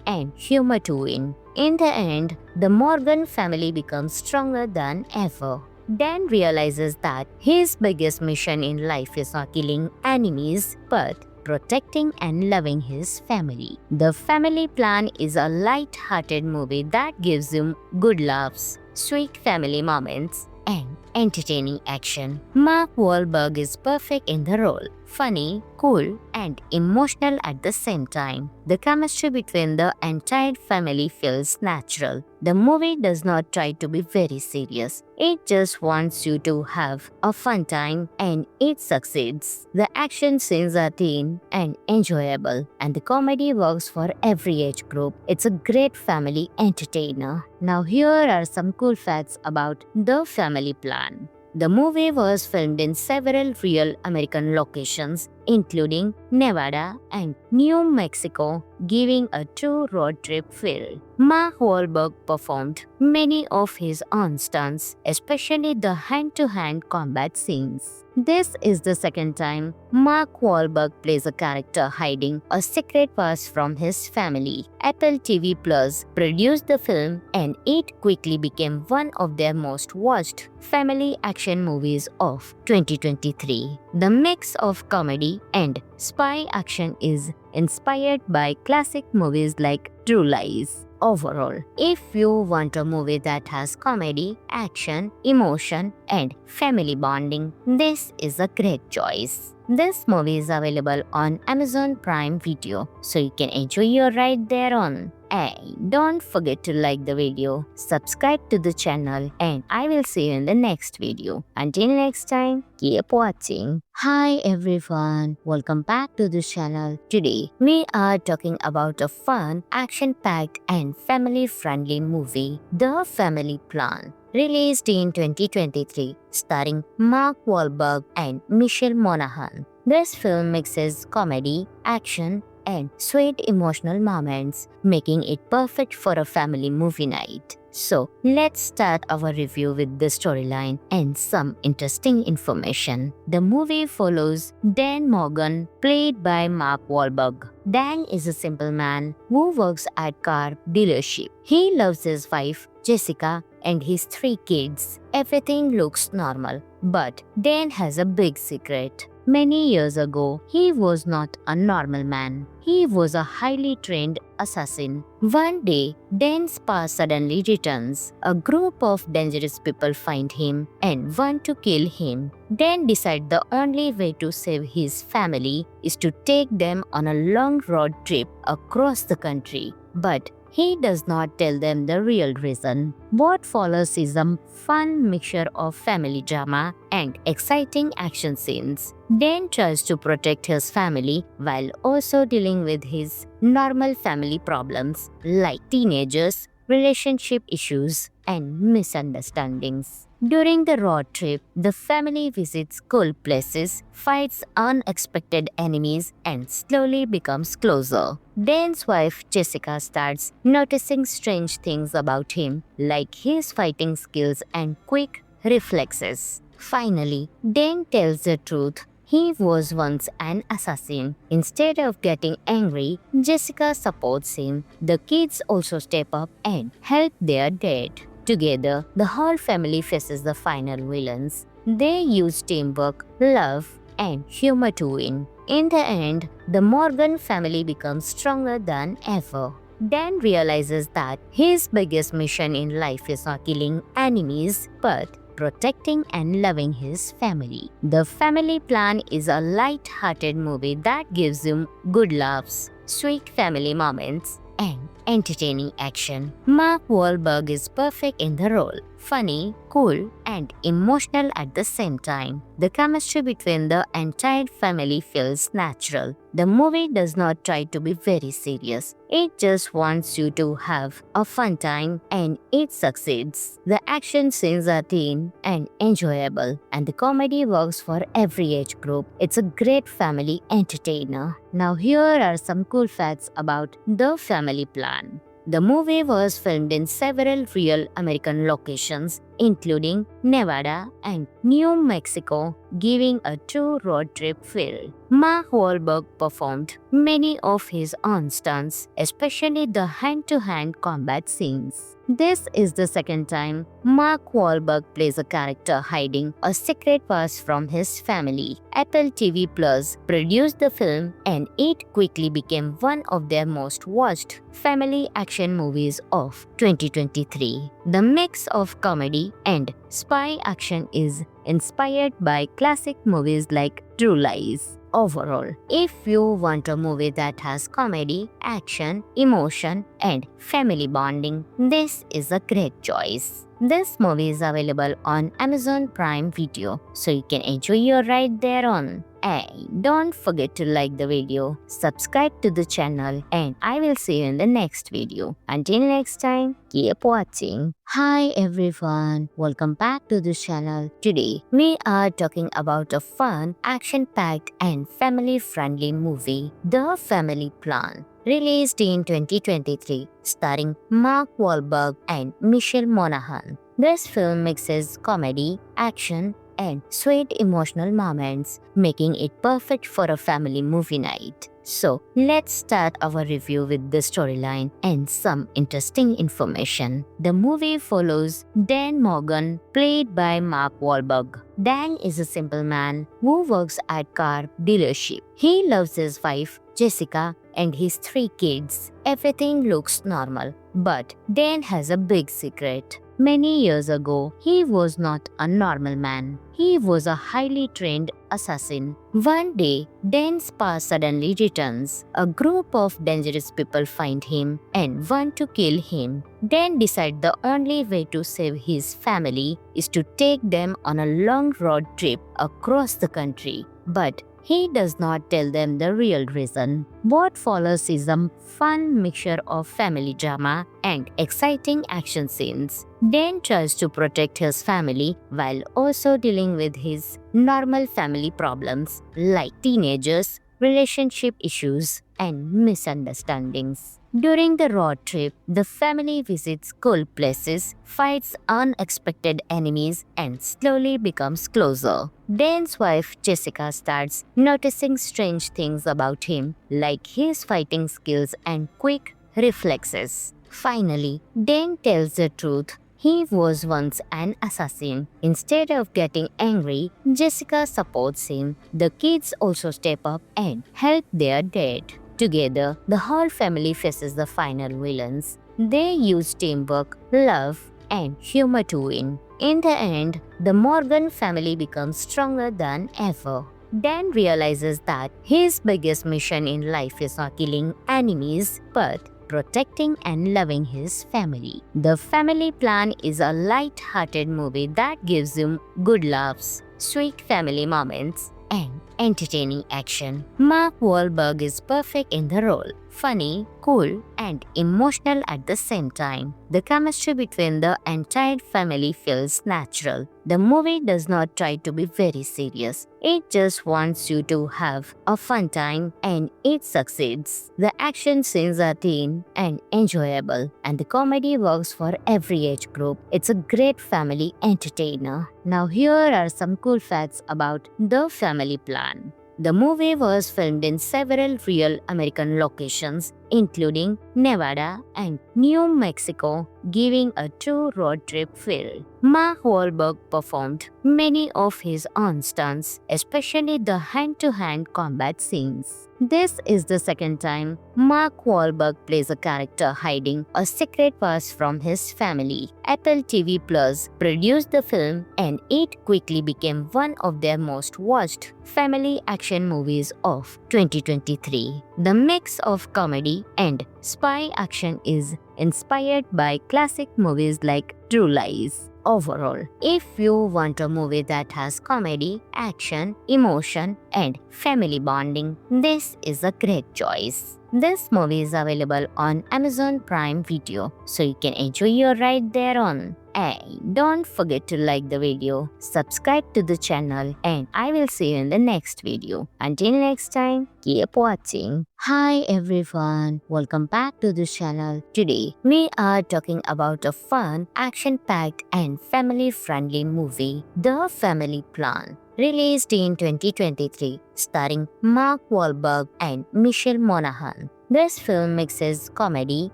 and humor to win. In the end, the Morgan family becomes stronger than ever. Dan realizes that his biggest mission in life is not killing enemies, but protecting and loving his family. The Family Plan is a light-hearted movie that gives him good laughs, sweet family moments, and entertaining action. Mark Wahlberg is perfect in the role, funny, cool, and emotional at the same time. The chemistry between the entire family feels natural. The movie does not try to be very serious. It just wants you to have a fun time, and it succeeds. The action scenes are teen and enjoyable, and the comedy works for every age group. It's a great family entertainer. Now here are some cool facts about The Family Plan. The movie was filmed in several real American locations, including Nevada and New Mexico, giving a true road trip feel. Mark Wahlberg performed many of his own stunts, especially the hand-to-hand combat scenes. This is the second time Mark Wahlberg plays a character hiding a secret past from his family. Apple TV Plus produced the film, and it quickly became one of their most watched family action movies of 2023. The mix of comedy and spy action is inspired by classic movies like True Lies. Overall, if you want a movie that has comedy, action, emotion, and family bonding, this is a great choice. This movie is available on Amazon Prime Video, so you can enjoy your ride there on. And don't forget to like the video, subscribe to the channel, and I will see you in the next video. Until next time, keep watching. Hi everyone, welcome back to the channel. Today, we are talking about a fun, action-packed and family-friendly movie, The Family Plan, released in 2023, starring Mark Wahlberg and Michelle Monaghan. This film mixes comedy, action, and sweet emotional moments, making it perfect for a family movie night. So, let's start our review with the storyline and some interesting information. The movie follows Dan Morgan, played by Mark Wahlberg. Dan is a simple man who works at car dealership. He loves his wife, Jessica, and his 3 kids. Everything looks normal, but Dan has a big secret. Many years ago, he was not a normal man. He was a highly trained assassin. One day, Dan's past suddenly returns. A group of dangerous people find him and want to kill him. Dan decides the only way to save his family is to take them on a long road trip across the country. But he does not tell them the real reason. What follows is a fun mixture of family drama and exciting action scenes. Dan tries to protect his family while also dealing with his normal family problems like teenagers, relationship issues, and misunderstandings. During the road trip, the family visits cool places, fights unexpected enemies, and slowly becomes closer. Dan's wife Jessica starts noticing strange things about him, like his fighting skills and quick reflexes. Finally, Dan tells the truth. He was once an assassin. Instead of getting angry, Jessica supports him. The kids also step up and help their dad. Together, the whole family faces the final villains. They use teamwork, love, and humor to win. In the end, the Morgan family becomes stronger than ever. Dan realizes that his biggest mission in life is not killing enemies, but protecting and loving his family. The Family Plan is a light-hearted movie that gives him good laughs, sweet family moments, and entertaining action. Mark Wahlberg is perfect in the role, funny, cool, and emotional at the same time. The chemistry between the entire family feels natural. The movie does not try to be very serious. It just wants you to have a fun time, and it succeeds. The action scenes are teen and enjoyable, and the comedy works for every age group. It's a great family entertainer. Now here are some cool facts about The Family Plan. The movie was filmed in several real American locations, including Nevada and New Mexico, giving a true road trip feel. Mark Wahlberg performed many of his own stunts, especially the hand-to-hand combat scenes. This is the second time Mark Wahlberg plays a character hiding a secret past from his family. Apple TV Plus produced the film, and it quickly became one of their most watched family action movies of 2023. The mix of comedy and spy action is inspired by classic movies like True Lies. Overall, if you want a movie that has comedy, action, emotion, and family bonding, this is a great choice. This movie is available on Amazon Prime Video, so you can enjoy your ride there on. And don't forget to like the video, subscribe to the channel, and I will see you in the next video. Until next time, keep watching. Hi everyone, welcome back to this channel. Today, we are talking about a fun, action-packed and family-friendly movie, The Family Plan. Released in 2023, starring Mark Wahlberg and Michelle Monaghan. This film mixes comedy, action, and sweet emotional moments, making it perfect for a family movie night. So, let's start our review with the storyline and some interesting information. The movie follows Dan Morgan, played by Mark Wahlberg. Dan is a simple man who works at car dealership. He loves his wife, Jessica, and his 3 kids. Everything looks normal, but Dan has a big secret. Many years ago, he was not a normal man. He was a highly trained assassin. One day, Dan's past suddenly returns. A group of dangerous people find him and want to kill him. Dan decides the only way to save his family is to take them on a long road trip across the country. But he does not tell them the real reason. What follows is a fun mixture of family drama and exciting action scenes. Dan tries to protect his family while also dealing with his normal family problems like teenagers, relationship issues, and misunderstandings. During the road trip, the family visits cool places, fights unexpected enemies, and slowly becomes closer. Dan's wife Jessica starts noticing strange things about him, like his fighting skills and quick reflexes. Finally, Dan tells the truth. He was once an assassin. Instead of getting angry, Jessica supports him. The kids also step up and help their dad. Together, the whole family faces the final villains. They use teamwork, love, and humor to win. In the end, the Morgan family becomes stronger than ever. Dan realizes that his biggest mission in life is not killing enemies, but protecting and loving his family. The Family Plan is a light-hearted movie that gives you good laughs, sweet family moments, and entertaining action. Mark Wahlberg is perfect in the role, funny, cool, and emotional at the same time. The chemistry between the entire family feels natural. The movie does not try to be very serious. It just wants you to have a fun time, and it succeeds. The action scenes are teen and enjoyable, and the comedy works for every age group. It's a great family entertainer. Now here are some cool facts about The Family Plan. The movie was filmed in several real American locations, including Nevada and New Mexico, giving a true road trip feel. Mark Wahlberg performed many of his own stunts, especially the hand-to-hand combat scenes. This is the second time Mark Wahlberg plays a character hiding a secret past from his family. Apple TV Plus produced the film, and it quickly became one of their most watched family action movies of 2023. The mix of comedy and spy action is inspired by classic movies like True Lies. Overall, if you want a movie that has comedy, action, emotion, and family bonding, this is a great choice. This movie is available on Amazon Prime Video, so you can enjoy your ride there on. And don't forget to like the video, subscribe to the channel, and I will see you in the next video. Until next time, keep watching. Hi everyone, welcome back to the channel. Today, we are talking about a fun, action-packed and family-friendly movie, The Family Plan. Released in 2023, starring Mark Wahlberg and Michelle Monaghan. This film mixes comedy,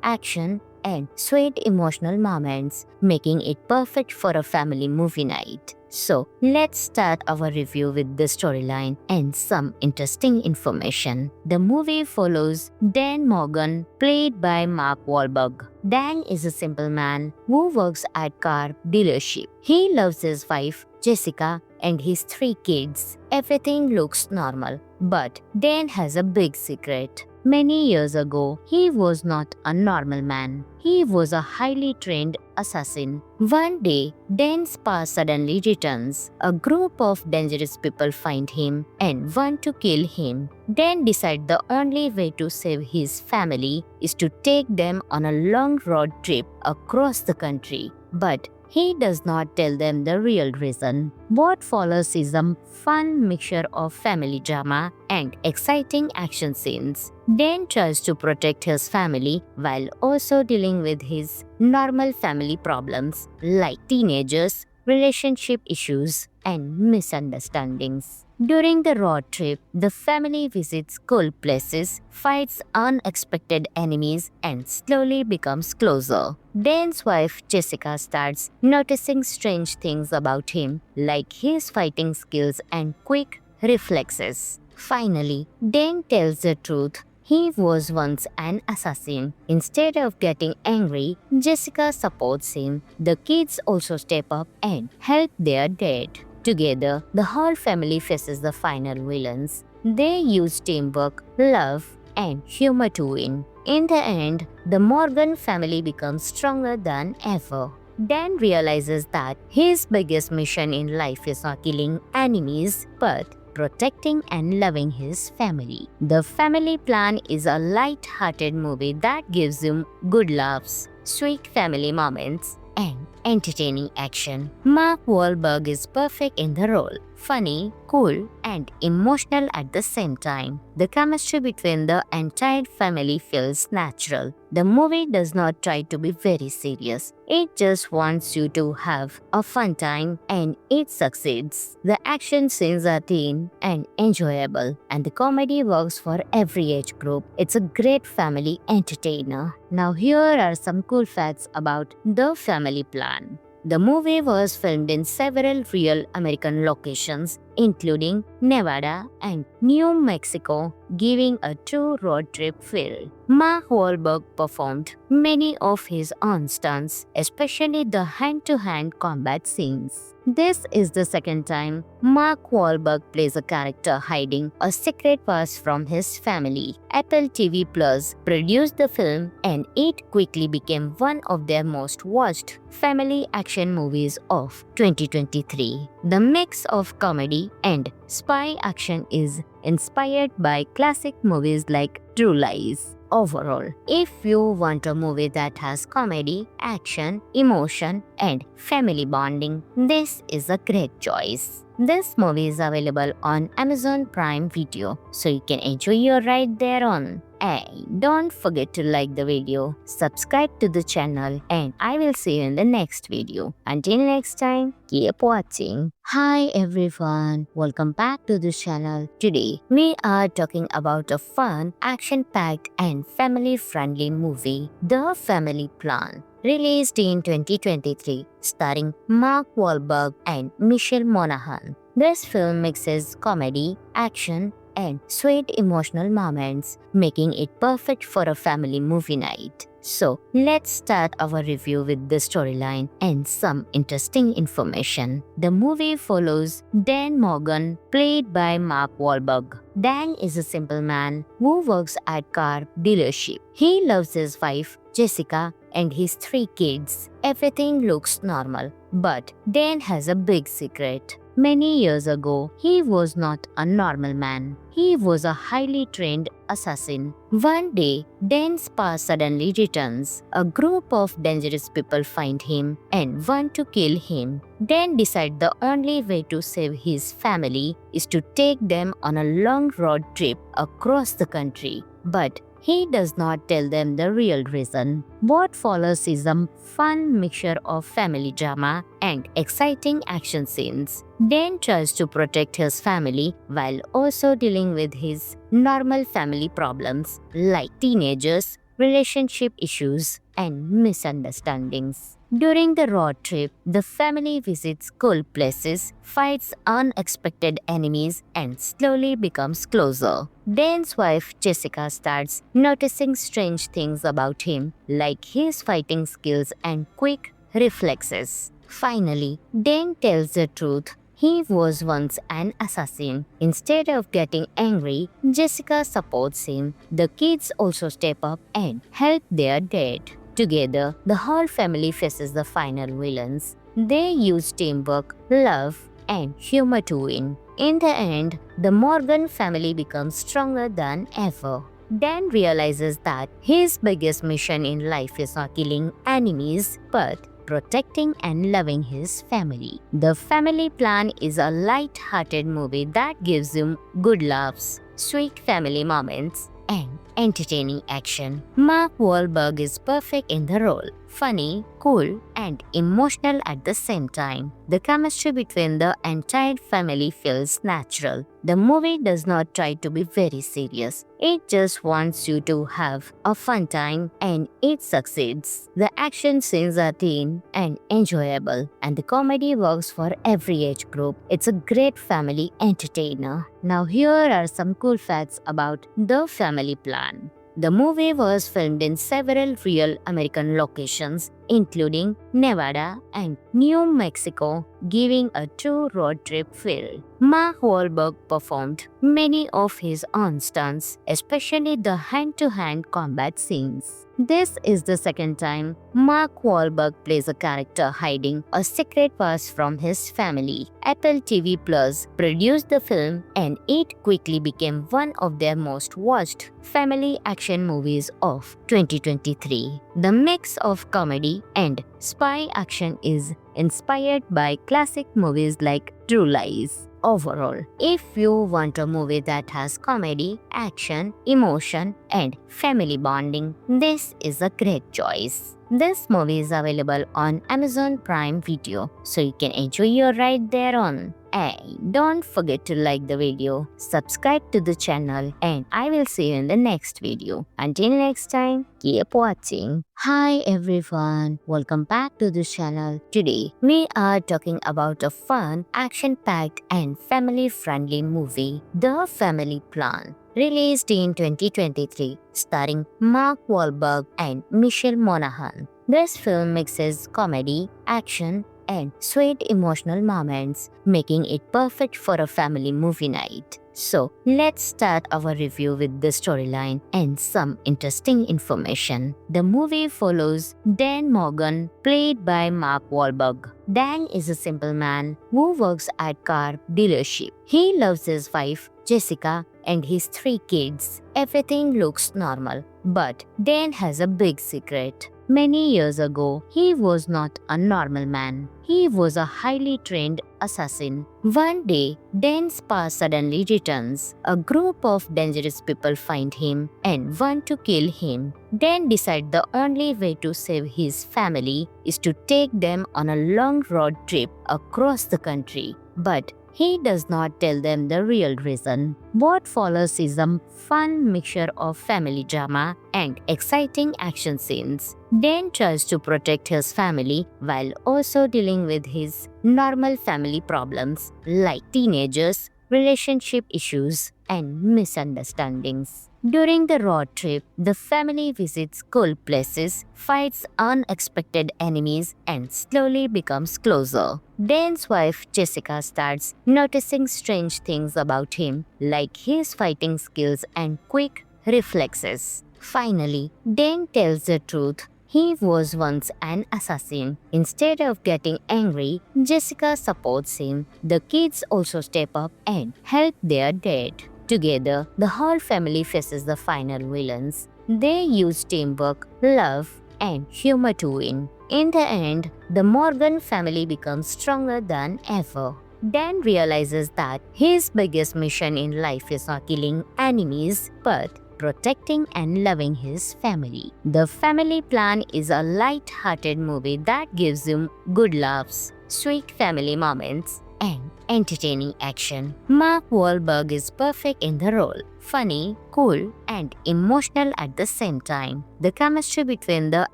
action, and sweet emotional moments, making it perfect for a family movie night. So, let's start our review with the storyline and some interesting information. The movie follows Dan Morgan, played by Mark Wahlberg. Dan is a simple man who works at car dealership. He loves his wife, Jessica, and his 3 kids. Everything looks normal, but Dan has a big secret. Many years ago, he was not a normal man. He was a highly trained assassin. One day, Dan's past suddenly returns. A group of dangerous people find him and want to kill him. Dan decides the only way to save his family is to take them on a long road trip across the country. But he does not tell them the real reason. What follows is a fun mixture of family drama and exciting action scenes. Dan tries to protect his family while also dealing with his normal family problems like teenagers, relationship issues, and misunderstandings. During the road trip, the family visits cool places, fights unexpected enemies, and slowly becomes closer. Dan's wife Jessica starts noticing strange things about him, like his fighting skills and quick reflexes. Finally, Dan tells the truth. He was once an assassin. Instead of getting angry, Jessica supports him. The kids also step up and help their dad. Together, the whole family faces the final villains. They use teamwork, love, and humor to win. In the end, the Morgan family becomes stronger than ever. Dan realizes that his biggest mission in life is not killing enemies, but protecting and loving his family. The Family Plan is a light-hearted movie that gives you good laughs, sweet family moments, and entertaining action. Mark Wahlberg is perfect in the role, funny, cool, and emotional at the same time. The chemistry between the entire family feels natural. The movie does not try to be very serious. It just wants you to have a fun time, and it succeeds. The action scenes are teen and enjoyable, and the comedy works for every age group. It's a great family entertainer. Now here are some cool facts about The Family Plan. The movie was filmed in several real American locations, including Nevada and New Mexico, giving a true road trip feel. Mark Wahlberg performed many of his own stunts, especially the hand-to-hand combat scenes. This is the second time Mark Wahlberg plays a character hiding a secret past from his family. Apple TV Plus produced the film and it quickly became one of their most watched family action movies of 2023. The mix of comedy and spy action is inspired by classic movies like True Lies. Overall, if you want a movie that has comedy, action, emotion, and family bonding, this is a great choice. This movie is available on Amazon Prime Video, so you can enjoy your ride there on. Hey, don't forget to like the video, subscribe to the channel, and I will see you in the next video. Until next time, keep watching. Hi everyone, welcome back to the channel. Today, we are talking about a fun, action-packed and family-friendly movie, The Family Plan. Released in 2023, starring Mark Wahlberg and Michelle Monaghan. This film mixes comedy, action, and sweet emotional moments, making it perfect for a family movie night. So, let's start our review with the storyline and some interesting information. The movie follows Dan Morgan, played by Mark Wahlberg. Dan is a simple man who works at car dealership. He loves his wife, Jessica, and his 3 kids. Everything looks normal, but Dan has a big secret. Many years ago, he was not a normal man. He was a highly trained assassin. One day, Dan's past suddenly returns. A group of dangerous people find him and want to kill him. Dan decides the only way to save his family is to take them on a long road trip across the country. But he does not tell them the real reason. What follows is a fun mixture of family drama and exciting action scenes. Dan tries to protect his family while also dealing with his normal family problems like teenagers, relationship issues, and misunderstandings. During the road trip, the family visits cool places, fights unexpected enemies, and slowly becomes closer. Dan's wife, Jessica, starts noticing strange things about him, like his fighting skills and quick reflexes. Finally, Dan tells the truth. He was once an assassin. Instead of getting angry, Jessica supports him. The kids also step up and help their dad. Together, the whole family faces the final villains. They use teamwork, love, and humor to win. In the end, the Morgan family becomes stronger than ever. Dan realizes that his biggest mission in life is not killing enemies, but protecting and loving his family. The Family Plan is a light-hearted movie that gives him good laughs, sweet family moments, and entertaining action. Mark Wahlberg is perfect in the role. Funny, cool, and emotional at the same time. The chemistry between the entire family feels natural. The movie does not try to be very serious. It just wants you to have a fun time, and it succeeds. The action scenes are thin and enjoyable, and the comedy works for every age group. It's a great family entertainer. Now here are some cool facts about The Family Plan. The movie was filmed in several real American locations, including Nevada and New Mexico, giving a true road trip feel. Mark Wahlberg performed many of his own stunts, especially the hand-to-hand combat scenes. This is the second time Mark Wahlberg plays a character hiding a secret past from his family. Apple TV Plus produced the film and it quickly became one of their most watched family action movies of 2023. The mix of comedy and spy action is inspired by classic movies like True Lies. Overall, if you want a movie that has comedy, action, emotion, and family bonding, this is a great choice. This movie is available on Amazon Prime Video, so you can enjoy your ride there on. Hey, don't forget to like the video, subscribe to the channel, and I will see you in the next video. Until next time, keep watching. Hi everyone, welcome back to the channel. Today, we are talking about a fun, action-packed and family-friendly movie, The Family Plan. Released in 2023, starring Mark Wahlberg and Michelle Monaghan. This film mixes comedy, action, and sweet emotional moments, making it perfect for a family movie night. So, let's start our review with the storyline and some interesting information. The movie follows Dan Morgan, played by Mark Wahlberg. Dan is a simple man who works at car dealership. He loves his wife, Jessica, and his 3 kids. Everything looks normal, but Dan has a big secret. Many years ago, he was not a normal man. He was a highly trained assassin. One day, Dan's past suddenly returns. A group of dangerous people find him and want to kill him. Dan decides the only way to save his family is to take them on a long road trip across the country. But he does not tell them the real reason. What follows is a fun mixture of family drama and exciting action scenes. Dan tries to protect his family while also dealing with his normal family problems like teenagers, relationship issues, and misunderstandings. During the road trip, the family visits cool places, fights unexpected enemies, and slowly becomes closer. Dan's wife Jessica starts noticing strange things about him, like his fighting skills and quick reflexes. Finally, Dan tells the truth. He was once an assassin. Instead of getting angry, Jessica supports him. The kids also step up and help their dad. Together, the whole family faces the final villains. They use teamwork, love, and humor to win. In the end, the Morgan family becomes stronger than ever. Dan realizes that his biggest mission in life is not killing enemies, but protecting and loving his family. The Family Plan is a light-hearted movie that gives him good laughs, sweet family moments, and entertaining action. Mark Wahlberg is perfect in the role. Funny, cool, and emotional at the same time. The chemistry between the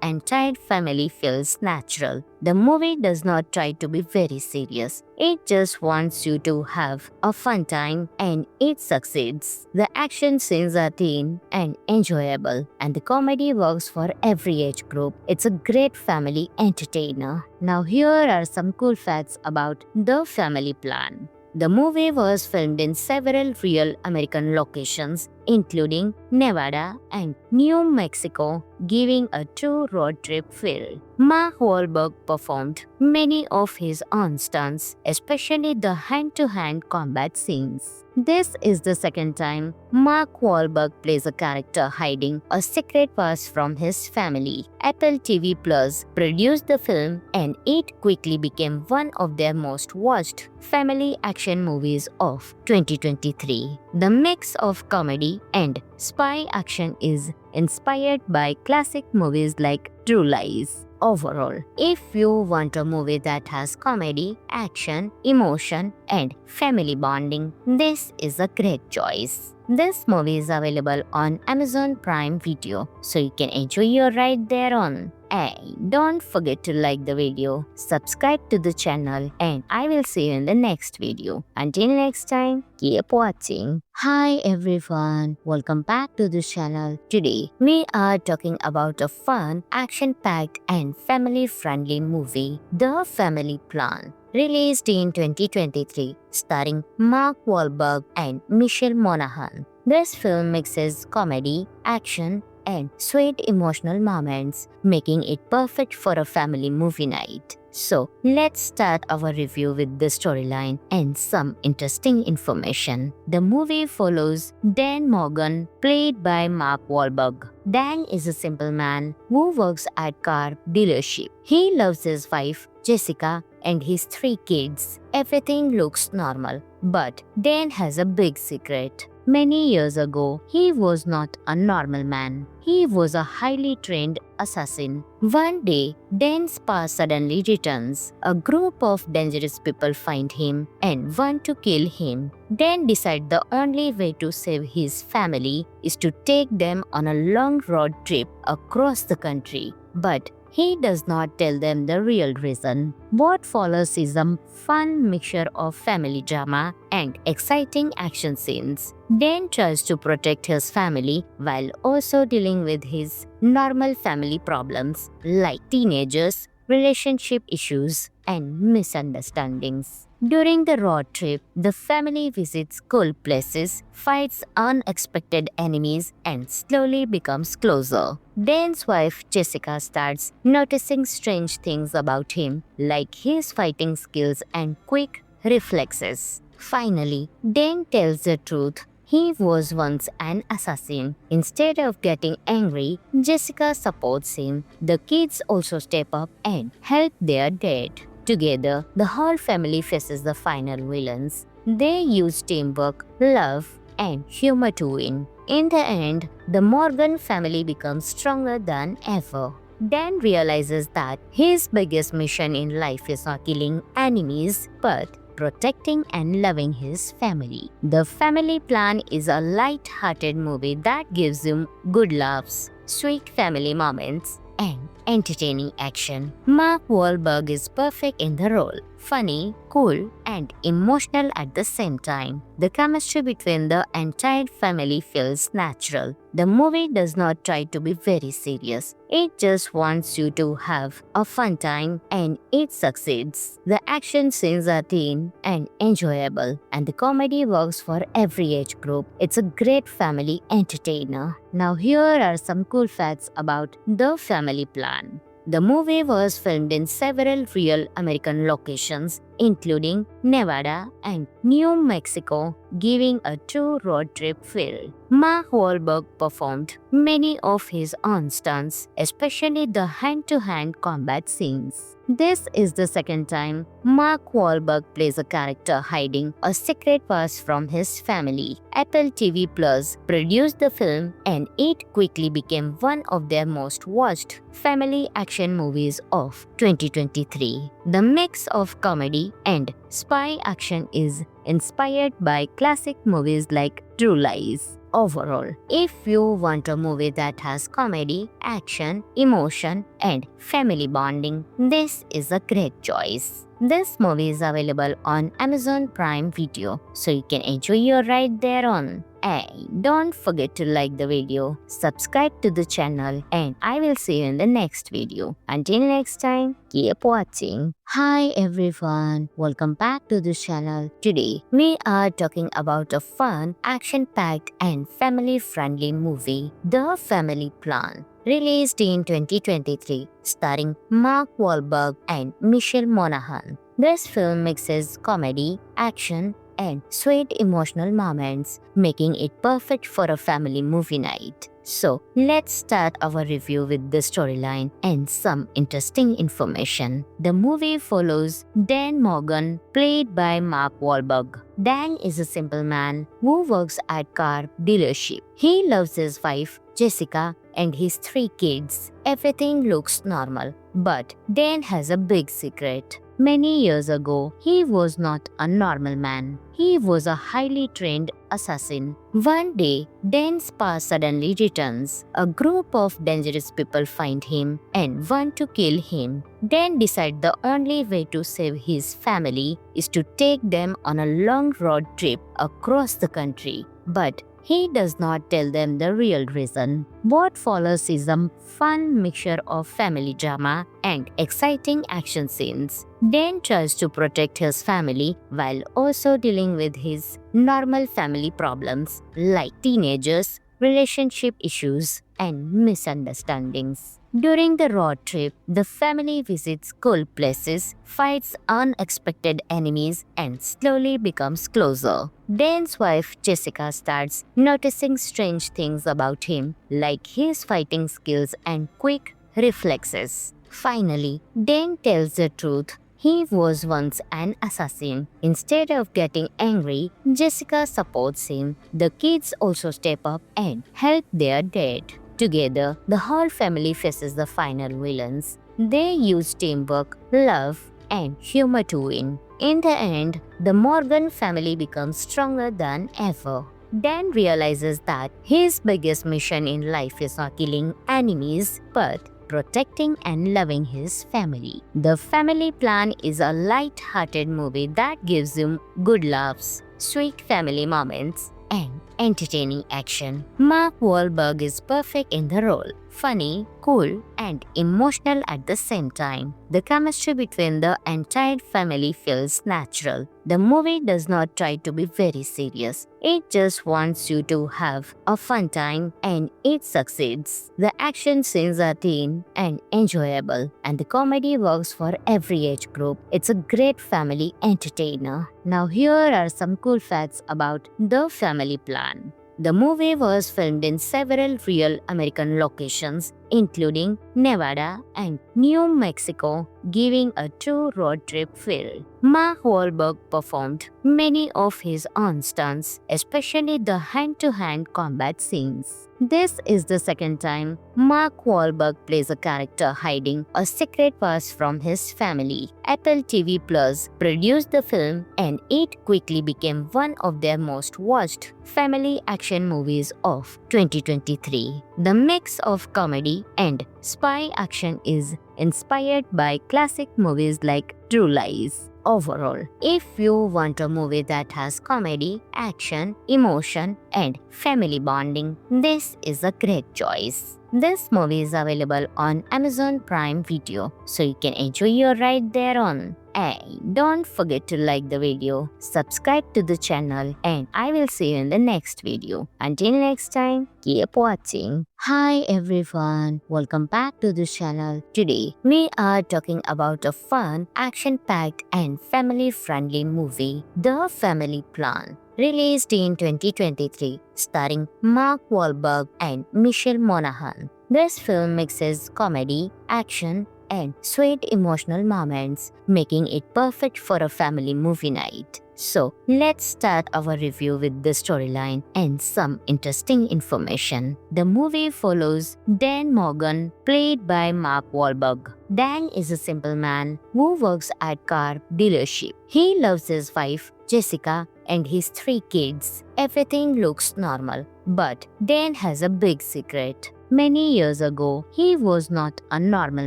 entire family feels natural. The movie does not try to be very serious. It just wants you to have a fun time, and it succeeds. The action scenes are teen and enjoyable, and the comedy works for every age group. It's a great family entertainer. Now here are some cool facts about The Family Plan. The movie was filmed in several real American locations, including Nevada and New Mexico, giving a true road trip feel. Mark Wahlberg performed many of his own stunts, especially the hand-to-hand combat scenes. This is the second time Mark Wahlberg plays a character hiding a secret past from his family. Apple TV Plus produced the film, and it quickly became one of their most watched family action movies of 2023. The mix of comedy and spy action is inspired by classic movies like True Lies. Overall, if you want a movie that has comedy, action, emotion, and family bonding, this is a great choice. This movie is available on Amazon Prime Video, so you can enjoy your ride there on. And don't forget to like the video, subscribe to the channel, and I will see you in the next video. Until next time, keep watching. Hi everyone, welcome back to the channel. Today, we are talking about a fun, action-packed and family-friendly movie, The Family Plan. Released in 2023, starring Mark Wahlberg and Michelle Monaghan. This film mixes comedy, action, and sweet emotional moments, making it perfect for a family movie night. So, let's start our review with the storyline and some interesting information. The movie follows Dan Morgan, played by Mark Wahlberg. Dan is a simple man who works at car dealership. He loves his wife, Jessica, and his 3 kids. Everything looks normal, but Dan has a big secret. Many years ago, he was not a normal man. He was a highly trained assassin. One day, Dan's past suddenly returns. A group of dangerous people find him and want to kill him. Dan decides the only way to save his family is to take them on a long road trip across the country. But he does not tell them the real reason. What follows is a fun mixture of family drama and exciting action scenes. Dan tries to protect his family while also dealing with his normal family problems like teenagers, relationship issues, and misunderstandings. During the road trip, the family visits cool places, fights unexpected enemies, and slowly becomes closer. Dan's wife Jessica starts noticing strange things about him, like his fighting skills and quick reflexes. Finally, Dan tells the truth. He was once an assassin. Instead of getting angry, Jessica supports him. The kids also step up and help their dad. Together, the whole family faces the final villains. They use teamwork, love, and humor to win. In the end, the Morgan family becomes stronger than ever. Dan realizes that his biggest mission in life is not killing enemies, but protecting and loving his family. The Family Plan is a light-hearted movie that gives him good laughs, sweet family moments, and entertaining action. Mark Wahlberg is perfect in the role, funny, cool, and emotional at the same time. The chemistry between the entire family feels natural. The movie does not try to be very serious. It just wants you to have a fun time, and it succeeds. The action scenes are teen and enjoyable, and the comedy works for every age group. It's a great family entertainer. Now here are some cool facts about The Family Plan. The movie was filmed in several real American locations, including Nevada and New Mexico, giving a true road trip feel. Mark Wahlberg performed many of his own stunts, especially the hand-to-hand combat scenes. This is the second time Mark Wahlberg plays a character hiding a secret past from his family. Apple TV Plus produced the film, and it quickly became one of their most watched family action movies of 2023. The mix of comedy and spy action is inspired by classic movies like True Lies. Overall, if you want a movie that has comedy, action, emotion, and family bonding, this is a great choice. This movie is available on Amazon Prime Video, so you can enjoy your ride there on. Hey, don't forget to like the video, subscribe to the channel, and I will see you in the next video. Until next time, keep watching. Hi everyone, welcome back to this channel. Today, we are talking about a fun, action-packed and family-friendly movie, The Family Plan. Released in 2023, starring Mark Wahlberg and Michelle Monaghan. This film mixes comedy, action, and sweet emotional moments, making it perfect for a family movie night. So, let's start our review with the storyline and some interesting information. The movie follows Dan Morgan, played by Mark Wahlberg. Dan is a simple man who works at car dealership. He loves his wife, Jessica, and his 3 kids. Everything looks normal, but Dan has a big secret. Many years ago, he was not a normal man. He was a highly trained assassin. One day, Dan's past suddenly returns. A group of dangerous people find him and want to kill him. Dan decides the only way to save his family is to take them on a long road trip across the country. But he does not tell them the real reason. What follows is a fun mixture of family drama and exciting action scenes. Dan tries to protect his family while also dealing with his normal family problems like teenagers, relationship issues, and misunderstandings. During the road trip, the family visits cool places, fights unexpected enemies, and slowly becomes closer. Dan's wife Jessica starts noticing strange things about him, like his fighting skills and quick reflexes. Finally, Dan tells the truth. He was once an assassin. Instead of getting angry, Jessica supports him. The kids also step up and help their dad. Together, the whole family faces the final villains. They use teamwork, love, and humor to win. In the end, the Morgan family becomes stronger than ever. Dan realizes that his biggest mission in life is not killing enemies, but protecting and loving his family. The Family Plan is a light-hearted movie that gives you good laughs, sweet family moments, and entertaining action. Mark Wahlberg is perfect in the role, funny, cool, and emotional at the same time. The chemistry between the entire family feels natural. The movie does not try to be very serious. It just wants you to have a fun time, and it succeeds. The action scenes are teen and enjoyable, and the comedy works for every age group. It's a great family entertainer. Now here are some cool facts about The Family Plan. The movie was filmed in several real American locations, including Nevada and New Mexico, giving a true road trip feel. Mark Wahlberg performed many of his own stunts, especially the hand-to-hand combat scenes. This is the second time Mark Wahlberg plays a character hiding a secret past from his family. Apple TV Plus produced the film, and it quickly became one of their most watched family action movies of 2023. The mix of comedy and spy action is inspired by classic movies like True Lies. Overall, if you want a movie that has comedy, action, emotion, and family bonding, this is a great choice. This movie is available on Amazon Prime Video, so you can enjoy your ride there on. And don't forget to like the video, subscribe to the channel, and I will see you in the next video. Until next time, keep watching. Hi everyone, welcome back to the channel. Today, we are talking about a fun, action-packed and family-friendly movie, The Family Plan. Released in 2023, starring Mark Wahlberg and Michelle Monaghan. This film mixes comedy, action, and sweet emotional moments, making it perfect for a family movie night. So, let's start our review with the storyline and some interesting information. The movie follows Dan Morgan, played by Mark Wahlberg. Dan is a simple man who works at car dealership. He loves his wife, Jessica, and his 3 kids. Everything looks normal, but Dan has a big secret. Many years ago, he was not a normal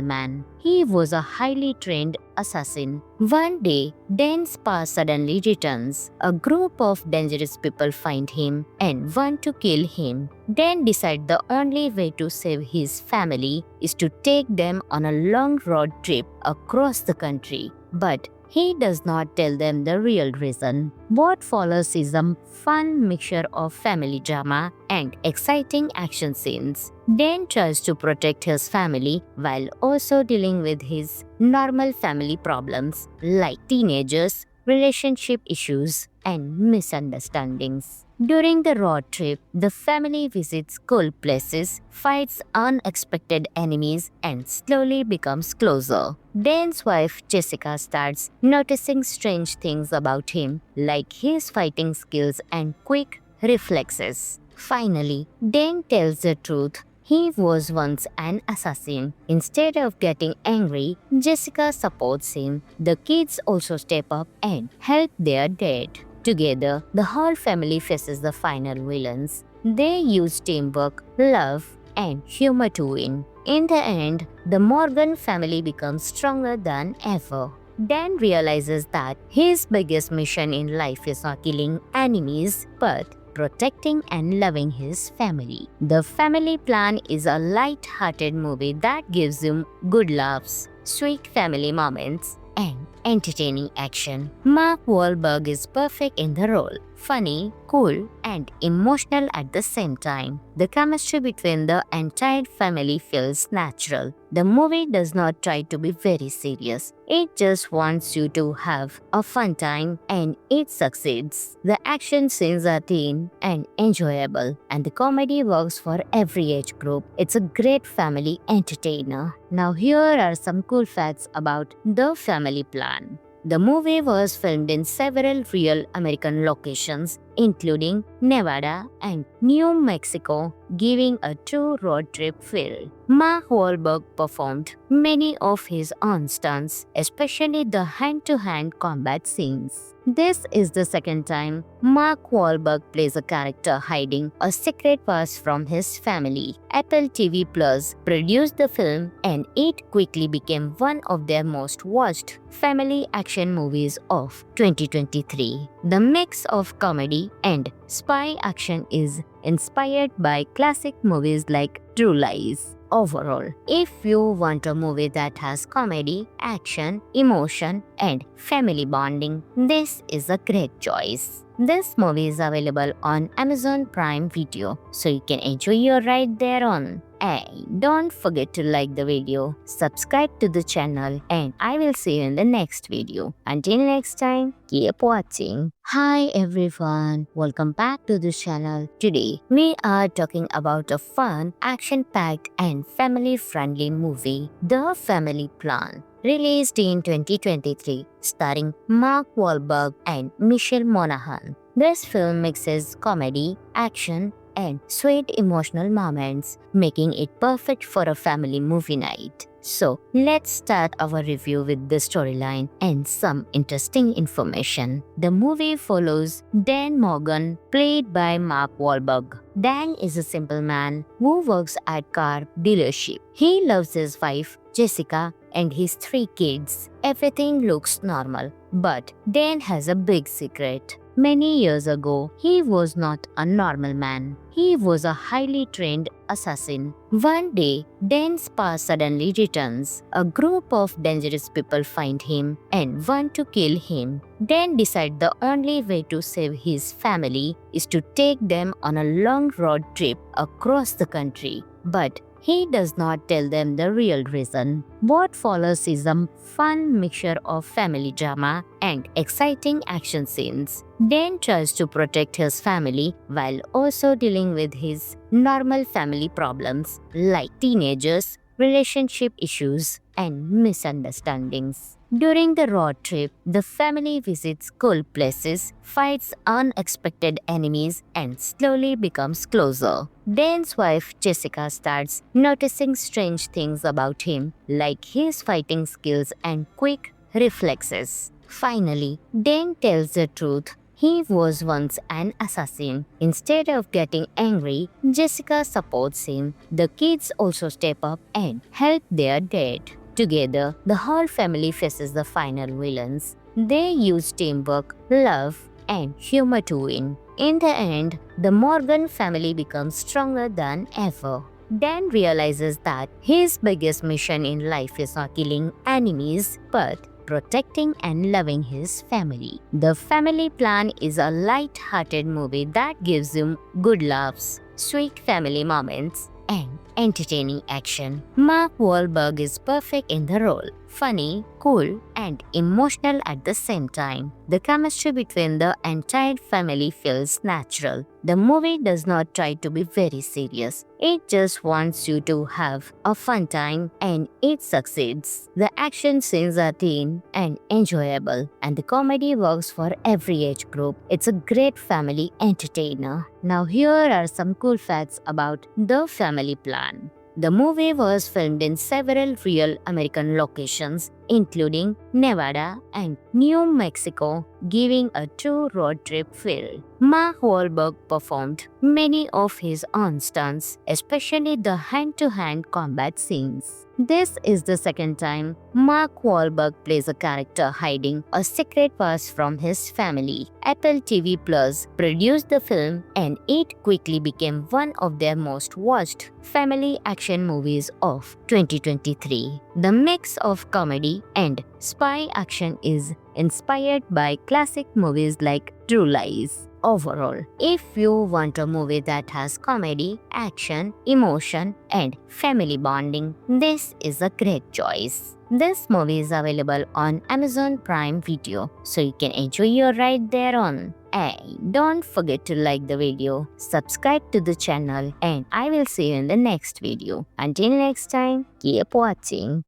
man. He was a highly trained assassin. One day, Dan's past suddenly returns. A group of dangerous people find him and want to kill him. Dan decides the only way to save his family is to take them on a long road trip across the country. But he does not tell them the real reason. What follows is a fun mixture of family drama and exciting action scenes. Dan tries to protect his family while also dealing with his normal family problems like teenagers, relationship issues, and misunderstandings. During the road trip, the family visits cool places, fights unexpected enemies, and slowly becomes closer. Dan's wife Jessica starts noticing strange things about him, like his fighting skills and quick reflexes. Finally, Dan tells the truth. He was once an assassin. Instead of getting angry, Jessica supports him. The kids also step up and help their dad. Together, the whole family faces the final villains. They use teamwork, love, and humor to win. In the end, the Morgan family becomes stronger than ever. Dan realizes that his biggest mission in life is not killing enemies, but protecting and loving his family. The Family Plan is a light-hearted movie that gives you good laughs, sweet family moments, and entertaining action. Mark Wahlberg is perfect in the role, funny, cool, and emotional at the same time. The chemistry between the entire family feels natural. The movie does not try to be very serious. It just wants you to have a fun time, and it succeeds. The action scenes are teen and enjoyable, and the comedy works for every age group. It's a great family entertainer. Now here are some cool facts about The Family Plan. The movie was filmed in several real American locations, including Nevada and New Mexico, giving a true road trip feel. Mark Wahlberg performed many of his own stunts, especially the hand-to-hand combat scenes. This is the second time Mark Wahlberg plays a character hiding a secret past from his family. Apple TV Plus produced the film and it quickly became one of their most watched family action movies of 2023. The mix of comedy and spy action is inspired by classic movies like True Lies. Overall, if you want a movie that has comedy, action, emotion, and family bonding, this is a great choice. This movie is available on Amazon Prime Video, so you can enjoy your ride there on. Hey, don't forget to like the video, subscribe to the channel, and I will see you in the next video. Until next time, keep watching. Hi everyone, welcome back to the channel. Today, we are talking about a fun, action-packed and family-friendly movie, The Family Plan. Released in 2023, starring Mark Wahlberg and Michelle Monaghan. This film mixes comedy, action, and sweet emotional moments, making it perfect for a family movie night. So, let's start our review with the storyline and some interesting information. The movie follows Dan Morgan, played by Mark Wahlberg. Dan is a simple man who works at car dealership. He loves his wife, Jessica, and his 3 kids. Everything looks normal, but Dan has a big secret. Many years ago, he was not a normal man. He was a highly trained assassin. One day, Dan's past suddenly returns. A group of dangerous people find him and want to kill him. Dan decides the only way to save his family is to take them on a long road trip across the country. But he does not tell them the real reason. What follows is a fun mixture of family drama and exciting action scenes. Dan tries to protect his family while also dealing with his normal family problems like teenagers, relationship issues, and misunderstandings. During the road trip, the family visits cool places, fights unexpected enemies, and slowly becomes closer. Dan's wife, Jessica, starts noticing strange things about him, like his fighting skills and quick reflexes. Finally, Dan tells the truth. He was once an assassin. Instead of getting angry, Jessica supports him. The kids also step up and help their dad. Together, the whole family faces the final villains. They use teamwork, love, and humor to win. In the end, the Morgan family becomes stronger than ever. Dan realizes that his biggest mission in life is not killing enemies, but protecting and loving his family. The Family Plan is a light-hearted movie that gives him good laughs, sweet family moments, and entertaining action. Mark Wahlberg is perfect in the role. Funny, cool, and emotional at the same time. The chemistry between the entire family feels natural. The movie does not try to be very serious. It just wants you to have a fun time, and it succeeds. The action scenes are clean and enjoyable, and the comedy works for every age group. It's a great family entertainer. Now here are some cool facts about The Family Plan. The movie was filmed in several real American locations, including Nevada and New Mexico, giving a true road trip feel. Mark Wahlberg performed many of his own stunts, especially the hand-to-hand combat scenes. This is the second time Mark Wahlberg plays a character hiding a secret past from his family. Apple TV Plus produced the film and it quickly became one of their most watched family action movies of 2023. The mix of comedy and spy action is inspired by classic movies like True Lies. Overall, if you want a movie that has comedy, action, emotion, and family bonding, this is a great choice. This movie is available on Amazon Prime Video, so you can enjoy your ride there on. Hey, don't forget to like the video, subscribe to the channel, and I will see you in the next video. Until next time, keep watching.